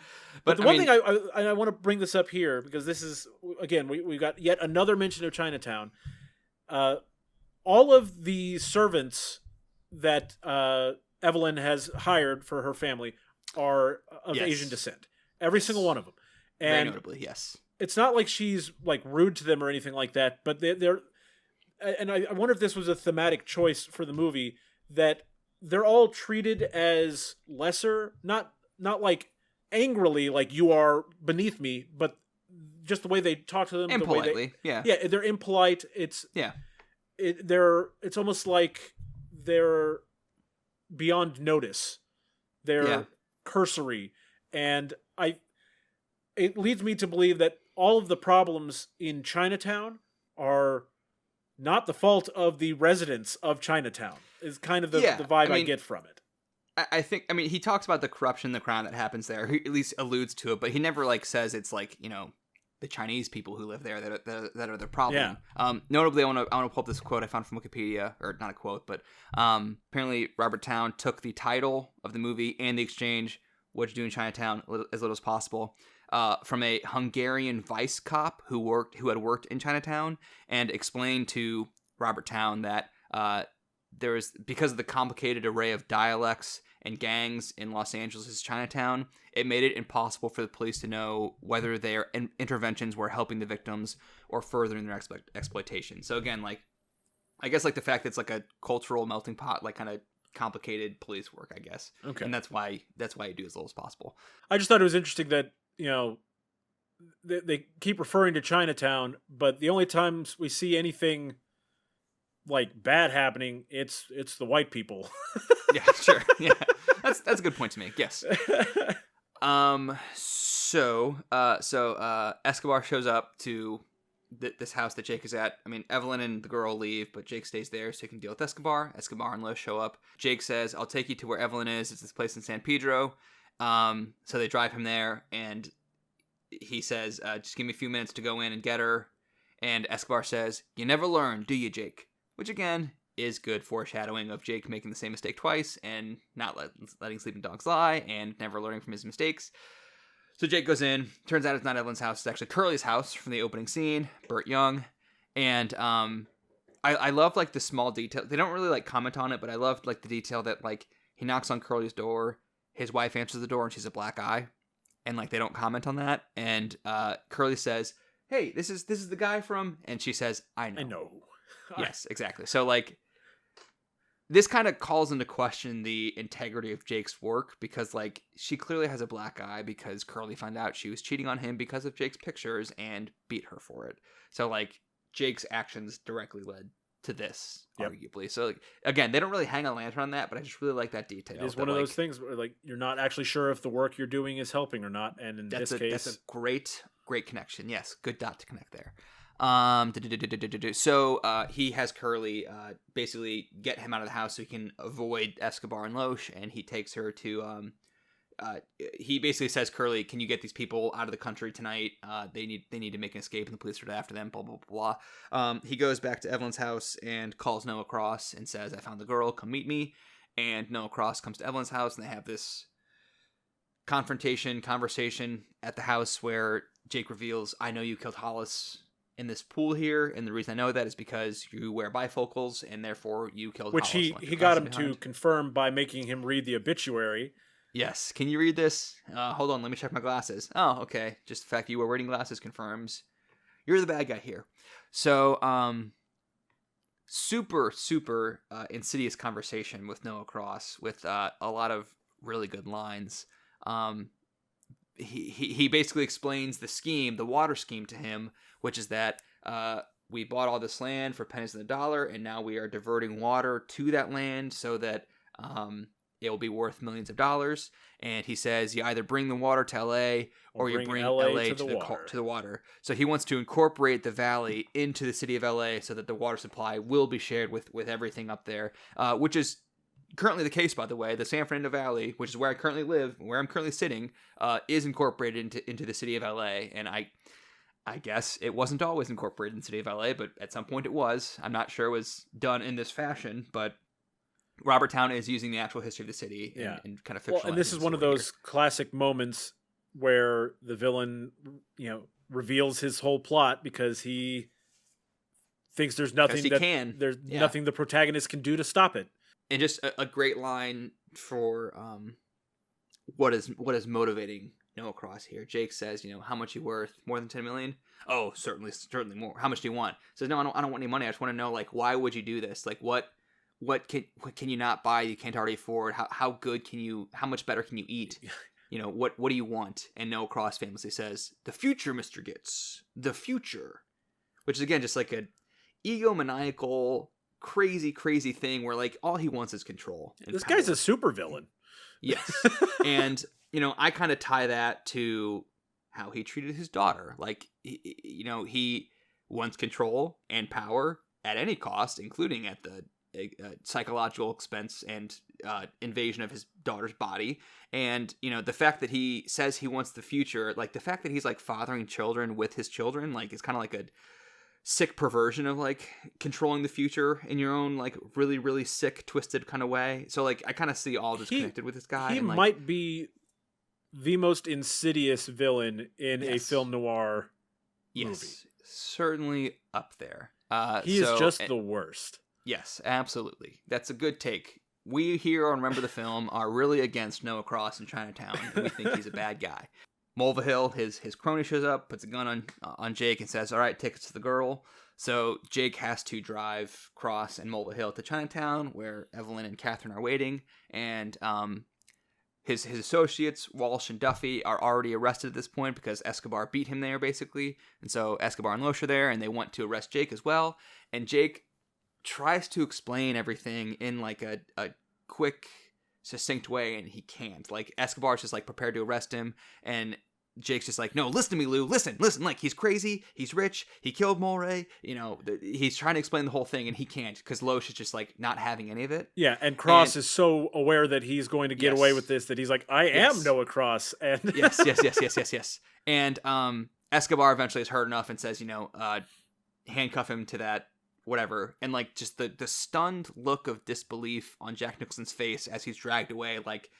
But the one thing I want to bring this up here, because this is, again, we got yet another mention of Chinatown. All of the servants that Evelyn has hired for her family are of Asian descent. Every single one of them. And very notably, yes. It's not like she's like rude to them or anything like that, but they're and I wonder if this was a thematic choice for the movie, that they're all treated as lesser, not like angrily, like you are beneath me, but just the way they talk to them, impolitely, they're impolite. It's almost like they're beyond notice. They're cursory, and it leads me to believe that all of the problems in Chinatown are not the fault of the residents of Chinatown, is kind of the vibe I get from it. I think, he talks about the corruption, the crime that happens there. He at least alludes to it, but he never like says it's like, the Chinese people who live there that are the problem. Yeah. Notably, I want to pull up this quote I found from Wikipedia, or not a quote, but apparently Robert Towne took the title of the movie and the exchange, "What'd you do in Chinatown?" as little as possible, from a Hungarian vice cop who had worked in Chinatown, and explained to Robert Towne that because of the complicated array of dialects and gangs in Los Angeles' Chinatown, it made it impossible for the police to know whether their interventions were helping the victims or furthering their exploitation. So again, like, I guess like the fact that it's like a cultural melting pot, like kind of complicated police work, I guess. Okay. And that's why you do as little as possible. I just thought it was interesting that, they keep referring to Chinatown, but the only times we see anything like bad happening, it's the white people. Yeah, sure. Yeah, that's a good point to make. Yes. So Escobar shows up to this house that Jake is at. Evelyn and the girl leave, but Jake stays there so he can deal with Escobar. Escobar and Los show up. Jake says, "I'll take you to where Evelyn is. It's this place in San Pedro." So they drive him there, and he says, "Just give me a few minutes to go in and get her." And Escobar says, "You never learn, do you, Jake?" Which, again, is good foreshadowing of Jake making the same mistake twice and not letting sleeping dogs lie and never learning from his mistakes. So Jake goes in. Turns out it's not Evelyn's house. It's actually Curly's house from the opening scene, Burt Young. And I love, like, the small detail. They don't really, like, comment on it, but I love, like, the detail that, like, he knocks on Curly's door, his wife answers the door and she's a black guy, and like they don't comment on that. And Curly says, "Hey, this is the guy from," and she says, "I know." I know. Yes, exactly. So like, this kind of calls into question the integrity of Jake's work, because like she clearly has a black eye because Curly found out she was cheating on him because of Jake's pictures and beat her for it. So like Jake's actions directly led to this, arguably. So like, again, they don't really hang a lantern on that, but I just really like that detail. It's one of those things where like you're not actually sure if the work you're doing is helping or not, and in this case, that's a great connection. Yes, good dot to connect there. So he has Curly basically get him out of the house so he can avoid Escobar and Loesch, and he takes her to he basically says, "Curly, can you get these people out of the country tonight? They need to make an escape, and the police are after them." Blah blah blah blah. He goes back to Evelyn's house and calls Noah Cross and says, "I found the girl. Come meet me." And Noah Cross comes to Evelyn's house, and they have this conversation at the house where Jake reveals, "I know you killed Hollis in this pool here, and the reason I know that is because you wear bifocals, and therefore you killed Hollis." Which he got him to confirm by making him read the obituary. Yes. Can you read this? Hold on, let me check my glasses. Oh, okay. Just the fact that you were reading glasses confirms you're the bad guy here. So, super insidious conversation with Noah Cross with a lot of really good lines. He basically explains the scheme, the water scheme, to him, which is that we bought all this land for pennies on the dollar, and now we are diverting water to that land so that it will be worth millions of dollars. And he says you either bring the water to LA or you bring LA to the water. So he wants to incorporate the valley into the city of LA so that the water supply will be shared with everything up there, which is currently the case, by the way. The San Fernando Valley, which is where I currently live, where I'm currently sitting, is incorporated into the city of LA. And I guess it wasn't always incorporated in the city of LA, but at some point it was. I'm not sure it was done in this fashion, but Robert Town is using the actual history of the city and kind of fictionalizing. Well, and this is one of those classic moments where the villain, reveals his whole plot because he thinks there's nothing nothing the protagonist can do to stop it. And just a great line for what is motivating Noah Cross here. Jake says, how much you worth? More than 10 million? Oh, certainly more. How much do you want? Says, no, I don't want any money. I just want to know, like, why would you do this? Like, what can you not buy you can't already afford? How much better can you eat? What do you want? And Noah Cross famously says, "The future, Mr. Gitz. The future." Which is, again, just like an egomaniacal, crazy thing where, like, all he wants is control. This guy's a supervillain. Yes. And, I kind of tie that to how he treated his daughter. Like, he wants control and power at any cost, including at the psychological expense and invasion of his daughter's body. And the fact that he says he wants the future, like the fact that he's like fathering children with his children, like it's kind of like a sick perversion of like controlling the future in your own like really sick, twisted kind of way. So like I kind of see all this connected with this guy. He might be the most insidious villain in a film noir movie. Certainly up there. He is just the worst. Yes, absolutely. That's a good take. We here on Remember the Film are really against Noah Cross in Chinatown, and we think he's a bad guy. Mulvihill, his crony, shows up, puts a gun on Jake, and says, "All right, take us to the girl." So Jake has to drive Cross and Mulvihill to Chinatown, where Evelyn and Catherine are waiting, and his associates, Walsh and Duffy, are already arrested at this point because Escobar beat him there, basically. And so Escobar and Loesch are there, and they want to arrest Jake as well. And Jake tries to explain everything in like a quick, succinct way, and he can't. Like Escobar's just like prepared to arrest him, and Jake's just like, "No, listen to me, Lou. Listen. Like he's crazy. He's rich. He killed Mulray. He's trying to explain the whole thing, and he can't because Loesch is just like not having any of it." Yeah, and Cross is so aware that he's going to get away with this that he's like, "I am Noah Cross." And yes. And Escobar eventually is hurt enough and says, handcuff him to that whatever, and like just the stunned look of disbelief on Jack Nicholson's face as he's dragged away, like,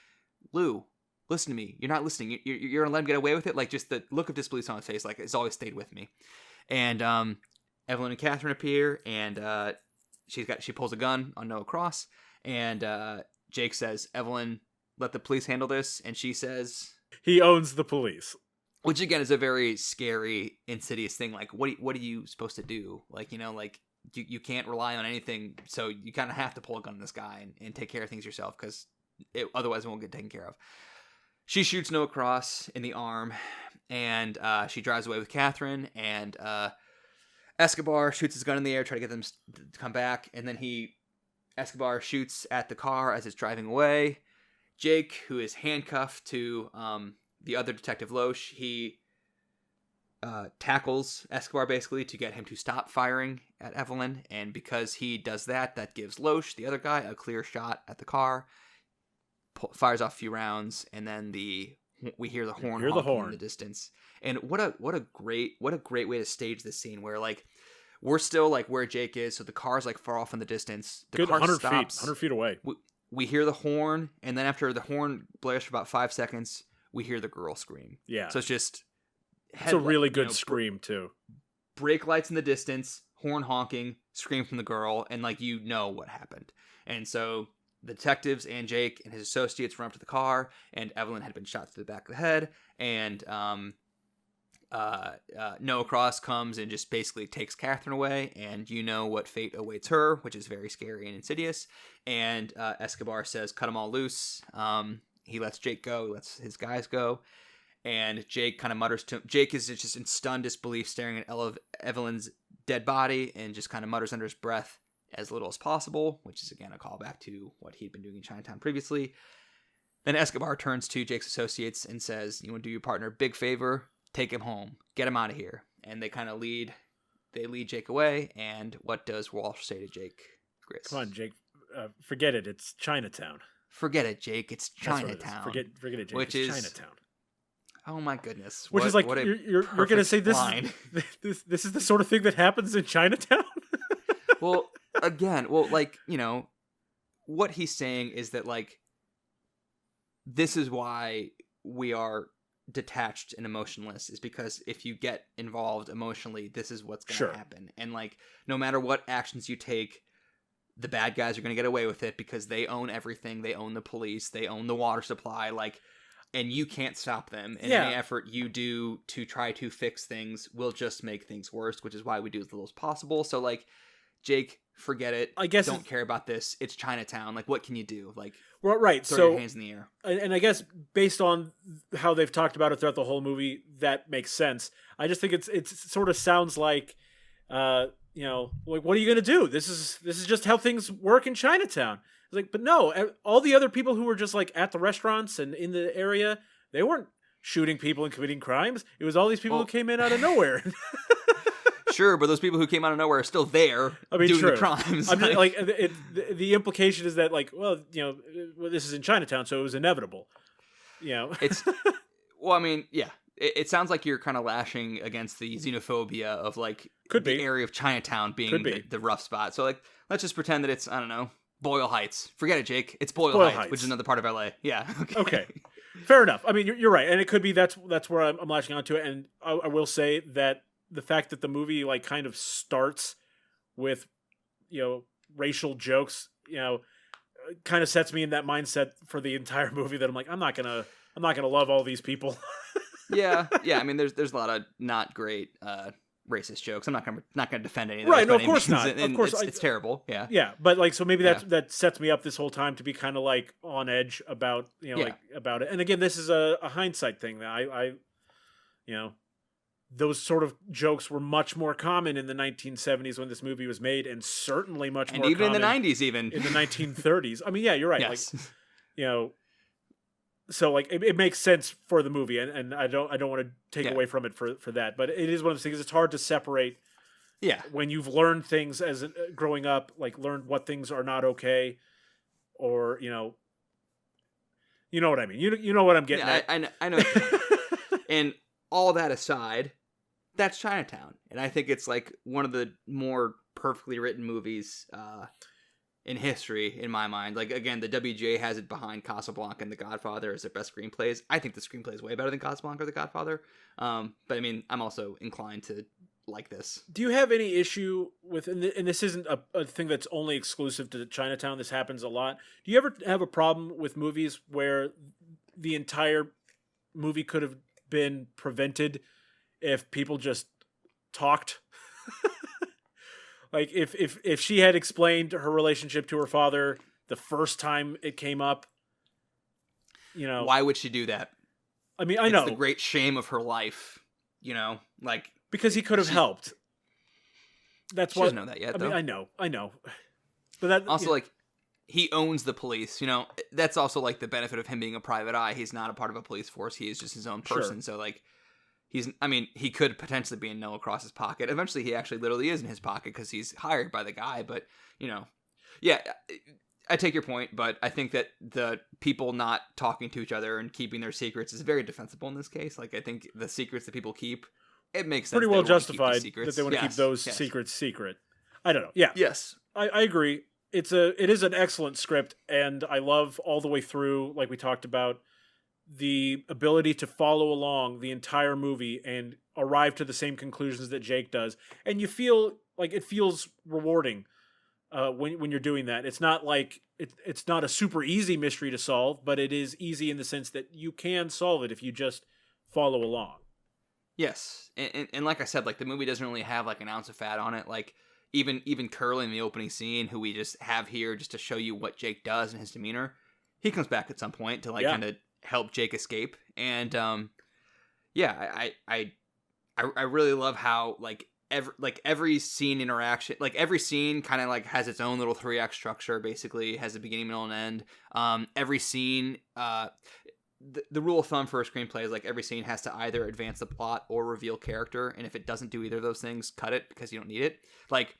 "Lou, listen to me. You're not listening. You're gonna let him get away with it." Like just the look of disbelief on his face, like it's always stayed with me. And Evelyn and Catherine appear, and she pulls a gun on Noah Cross, and Jake says, "Evelyn, let the police handle this. And she says he owns the police. Which, again, is a very scary, insidious thing. Like, what are you supposed to do? Like, like, you can't rely on anything, so you kind of have to pull a gun on this guy and take care of things yourself, because otherwise it won't get taken care of. She shoots Noah Cross in the arm, and she drives away with Catherine, and Escobar shoots his gun in the air, try to get them to come back, and then Escobar shoots at the car as it's driving away. Jake, who is handcuffed to the other detective, Loesch, he tackles Escobar basically to get him to stop firing at Evelyn, and because he does that, that gives Loesch, the other guy, a clear shot at the car, fires off a few rounds, and then we hear the horn honking in the distance. And what a great way to stage this scene, where like we're still like where Jake is, so the car's like far off in the distance. The car stops 100 feet away. We hear the horn, and then after the horn blares for about 5 seconds, we hear the girl scream. Yeah. So it's just... It's a really good scream, too. Brake lights in the distance, horn honking, scream from the girl, and, like, what happened. And so the detectives and Jake and his associates run up to the car, and Evelyn had been shot through the back of the head, and Noah Cross comes and just basically takes Catherine away, and what fate awaits her, which is very scary and insidious. And Escobar says, cut them all loose. He lets Jake go, he lets his guys go, and Jake kind of mutters to him. Jake is just in stunned disbelief, staring at Evelyn's dead body, and just kind of mutters under his breath as little as possible, which is again a callback to what he'd been doing in Chinatown previously. Then Escobar turns to Jake's associates and says, you want to do your partner a big favor? Take him home. Get him out of here. And they kind of lead Jake away. And what does Walsh say to Jake, Grizz? Come on, Jake. Forget it. It's Chinatown. Forget it, Jake. It's Chinatown. Forget it, Jake. Which it's is Chinatown. Oh my goodness! Which is like you're going to say this is the sort of thing that happens in Chinatown? Well, what he's saying is that like this is why we are detached and emotionless, is because if you get involved emotionally, this is what's going to happen. And like no matter what actions you take, the bad guys are going to get away with it because they own everything. They own the police. They own the water supply. Like, and you can't stop them. And any effort you do to try to fix things will just make things worse, which is why we do as little as possible. So, like, Jake, forget it. I guess don't care about this. It's Chinatown. Like, what can you do? Like, well, right. Throw your hands in the air. And I guess based on how they've talked about it throughout the whole movie, that makes sense. I just think it sort of sounds like, like, what are you going to do? This is just how things work in Chinatown. It's like, but no, all the other people who were just like at the restaurants and in the area, they weren't shooting people and committing crimes. It was all these people who came in out of nowhere. Sure, but those people who came out of nowhere are still there doing the crimes. I mean, like the implication is that, like, well, this is in Chinatown, so it was inevitable. It's well, I mean, yeah. It sounds like you're kind of lashing against the xenophobia of like the area of Chinatown being the rough spot. So like, let's just pretend that it's, I don't know, Boyle Heights. Forget it, Jake. It's Boyle Heights, which is another part of LA. Yeah. Okay. Fair enough. I mean, you're right, and it could be that's where I'm lashing onto it. And I will say that the fact that the movie like kind of starts with racial jokes, kind of sets me in that mindset for the entire movie that I'm like, I'm not gonna love all these people. yeah. I mean, there's a lot of not great racist jokes. I'm not gonna defend any of those. Right? No, of course not. Of course, it's terrible. Yeah. Yeah, but like, so maybe that sets me up this whole time to be kind of like on edge about like about it. And again, this is a hindsight thing that I those sort of jokes were much more common in the 1970s when this movie was made, and certainly much more common in the 90s, even in the 1930s. I mean, yeah, you're right. Yes. Like, so like it makes sense for the movie, and I don't want to take away from it for that, but it is one of those things. It's hard to separate. Yeah. When you've learned things as growing up, like learned what things are not okay, or you know what I mean. You know what I'm getting at. I know. And all that aside, that's Chinatown, and I think it's like one of the more perfectly written movies in history, in my mind. Like, again, the WGA has it behind Casablanca and The Godfather as their best screenplays. I think the screenplay is way better than Casablanca or The Godfather. But I mean, I'm also inclined to like this. Do you have any issue and this isn't a thing that's only exclusive to Chinatown. This happens a lot. Do you ever have a problem with movies where the entire movie could have been prevented if people just talked? Like if she had explained her relationship to her father the first time it came up, why would she do that? I mean, I know it's the great shame of her life, like because he could have helped. That's she doesn't know that yet. Though. I know, but that also like he owns the police. That's also like the benefit of him being a private eye. He's not a part of a police force. He is just his own person. Sure. So like. He could potentially be in Noah Cross's pocket. Eventually, he actually literally is in his pocket because he's hired by the guy. But, yeah, I take your point. But I think that the people not talking to each other and keeping their secrets is very defensible in this case. Like, I think the secrets that people keep, it makes sense. Pretty well justified that they want to keep those secrets secret. I don't know. Yeah. Yes. I agree. It is an excellent script, and I love all the way through, like we talked about, the ability to follow along the entire movie and arrive to the same conclusions that Jake does. And you feel like it feels rewarding when you're doing that. It's not like it's not a super easy mystery to solve, but it is easy in the sense that you can solve it if you just follow along. Yes. And like I said, like the movie doesn't really have like an ounce of fat on it. Like even Curly in the opening scene, who we just have here just to show you what Jake does and his demeanor, he comes back at some point to like kind of help Jake escape. And I really love how every scene interaction, like every scene kind of like has its own little 3-act structure. Basically has a beginning, middle, and end. Every scene, the rule of thumb for a screenplay is like every scene has to either advance the plot or reveal character, and if it doesn't do either of those things, cut it because you don't need it. Like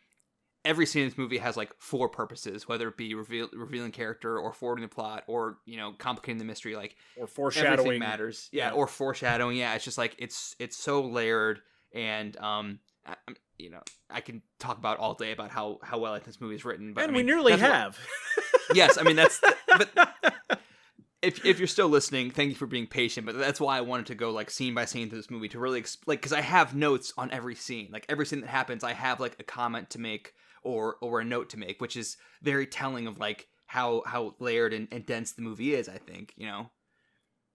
every scene in this movie has like 4 purposes, whether it be revealing character or forwarding the plot or, complicating the mystery, like or foreshadowing. Everything matters. Yeah. Or foreshadowing. Yeah. It's just like, it's so layered. And, I can talk about all day about how well this movie is written, but we nearly have. Yes. but if you're still listening, thank you for being patient, but that's why I wanted to go like scene by scene through this movie to really because I have notes on every scene, like every scene that happens, I have like a comment to make or a note to make, which is very telling of like how layered and dense the movie is. I think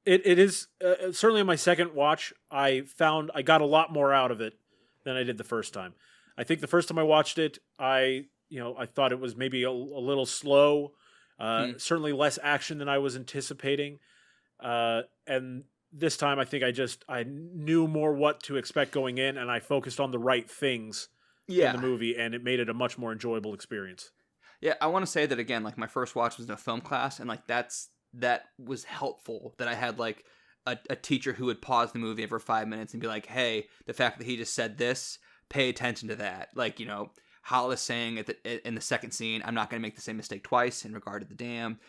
it is certainly on my second watch. I found I got a lot more out of it than I did the first time. I think the first time I watched it, I thought it was maybe a little slow, certainly less action than I was anticipating, and this time I think I knew more what to expect going in, and I focused on the right things. In the movie, and it made it a much more enjoyable experience. Yeah, I want to say that again, like my first watch was in a film class, and like that was helpful that I had like a teacher who would pause the movie every 5 minutes and be like, hey, the fact that he just said this, pay attention to that. Like, Hollis saying in the second scene, I'm not going to make the same mistake twice in regard to the dam.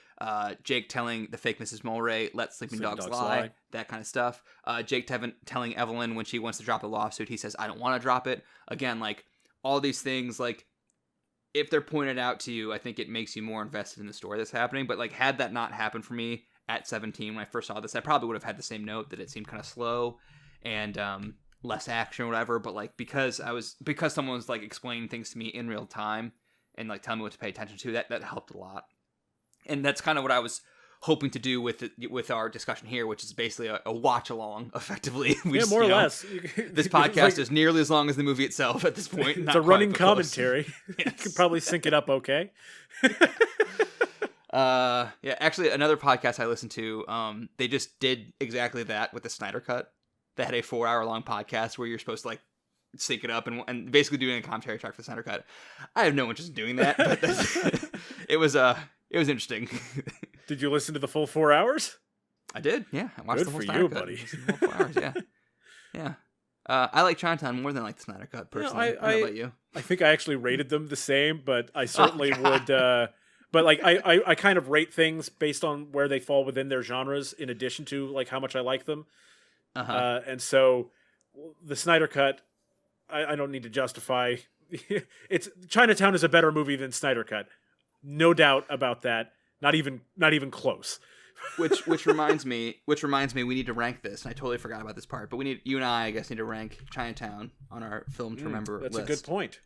Jake telling the fake Mrs. Mulray, let sleeping dogs lie, that kind of stuff. Jake telling Evelyn when she wants to drop the lawsuit, he says, I don't want to drop it. Again, like, all these things, like, if they're pointed out to you, I think it makes you more invested in the story that's happening. But, like, had that not happened for me at 17 when I first saw this, I probably would have had the same note that it seemed kind of slow and less action or whatever. But, like, because someone was, like, explaining things to me in real time and, like, telling me what to pay attention to, that helped a lot. And that's kind of what I was hoping to do with our discussion here, which is basically a watch along, effectively. More or less. This podcast is nearly as long as the movie itself at this point. It's a running commentary. Yes. You can probably sync it up okay. Actually, another podcast I listened to, they just did exactly that with the Snyder Cut. They had a 4-hour long podcast where you're supposed to like sync it up and basically doing a commentary track for the Snyder Cut. I have no interest in doing that, but it was interesting. Did you listen to the full 4 hours? I did. Yeah, I watched Good the whole for Snyder you, Cut. buddy. The whole 4 hours. Yeah, yeah. I like Chinatown more than I like the Snyder Cut personally. I don't know about you. I think I actually rated them the same, but I certainly would. But like I kind of rate things based on where they fall within their genres, in addition to like how much I like them. And so the Snyder Cut, I don't need to justify. Chinatown is a better movie than Snyder Cut, no doubt about that. Not even close. which reminds me, we need to rank this. And I totally forgot about this part, but you and I guess, need to rank Chinatown on our film to remember That's list. a good point.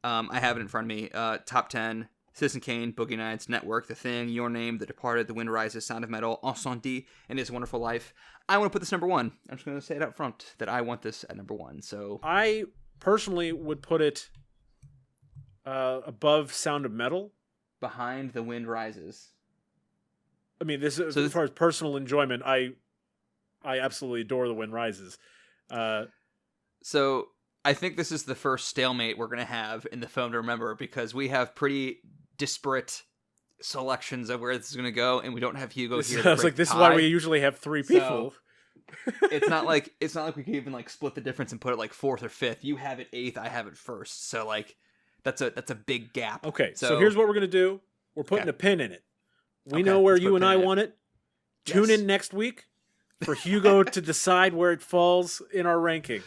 I have it in front of me. Top 10, Citizen Kane, Boogie Nights, Network, The Thing, Your Name, The Departed, The Wind Rises, Sound of Metal, Incendie, and It's a Wonderful Life. I want to put this number 1. I'm just going to say it up front that I want this at number 1. So I personally would put it above Sound of Metal. Behind The Wind Rises. I mean, as far as personal enjoyment, I absolutely adore The Wind Rises. So I think this is the first stalemate we're going to have in the Film to Remember, because we have pretty disparate selections of where this is going to go, and we don't have Hugo here. I was like, this is why we usually have 3 people. So, it's not like we can even like split the difference and put it like 4th or 5th. You have it 8th, I have it 1st. So like that's a big gap. Okay, so here's what we're going to do. We're putting a pin in it. We know where you and I want it. Tune in next week for Hugo to decide where it falls in our ranking.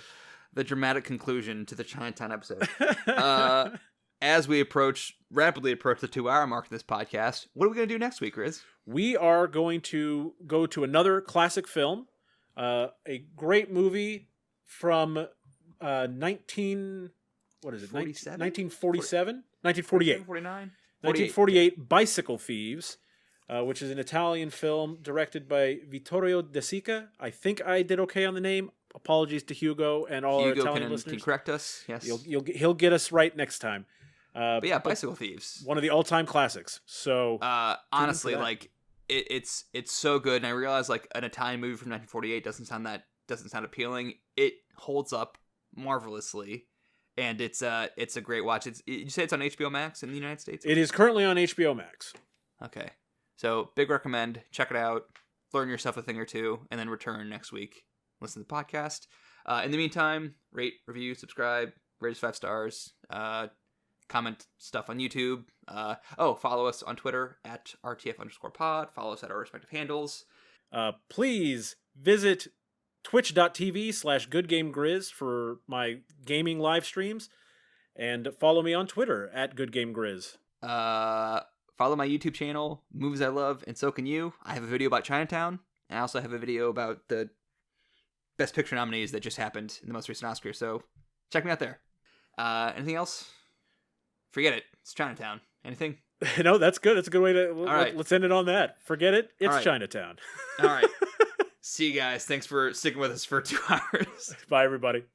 The dramatic conclusion to the Chinatown episode. As we rapidly approach the 2-hour mark of this podcast, what are we going to do next week, Grizz? We are going to go to another classic film, a great movie from 1948, Bicycle Thieves, which is an Italian film directed by Vittorio De Sica. I think I did okay on the name. Apologies to Hugo and all our Italian listeners. Can correct us. Yes, he'll get us right next time. But yeah, Bicycle Thieves, one of the all-time classics. So honestly, like it's so good, and I realize like an Italian movie from 1948 doesn't sound appealing. It holds up marvelously, and it's a great watch. You say it's on HBO Max in the United States? It is currently on HBO Max. Okay, so big recommend. Check it out. Learn yourself a thing or two, and then return next week. Listen to the podcast. In the meantime, rate, review, subscribe, rate us 5 stars, comment stuff on YouTube. Follow us on Twitter at RTF_pod. Follow us at our respective handles. Please visit twitch.tv/GoodGameGrizz for my gaming live streams, and follow me on Twitter at GoodGameGrizz. Follow my YouTube channel, Movies I Love, and so can you. I have a video about Chinatown, and I also have a video about the Best Picture nominees that just happened in the most recent Oscar, so check me out there. Anything else? Forget it. It's Chinatown. Anything? No, that's good. That's a good way to... right. Let's end it on that. Forget it. It's Chinatown. All right. See you guys. Thanks for sticking with us for 2 hours. Bye, everybody.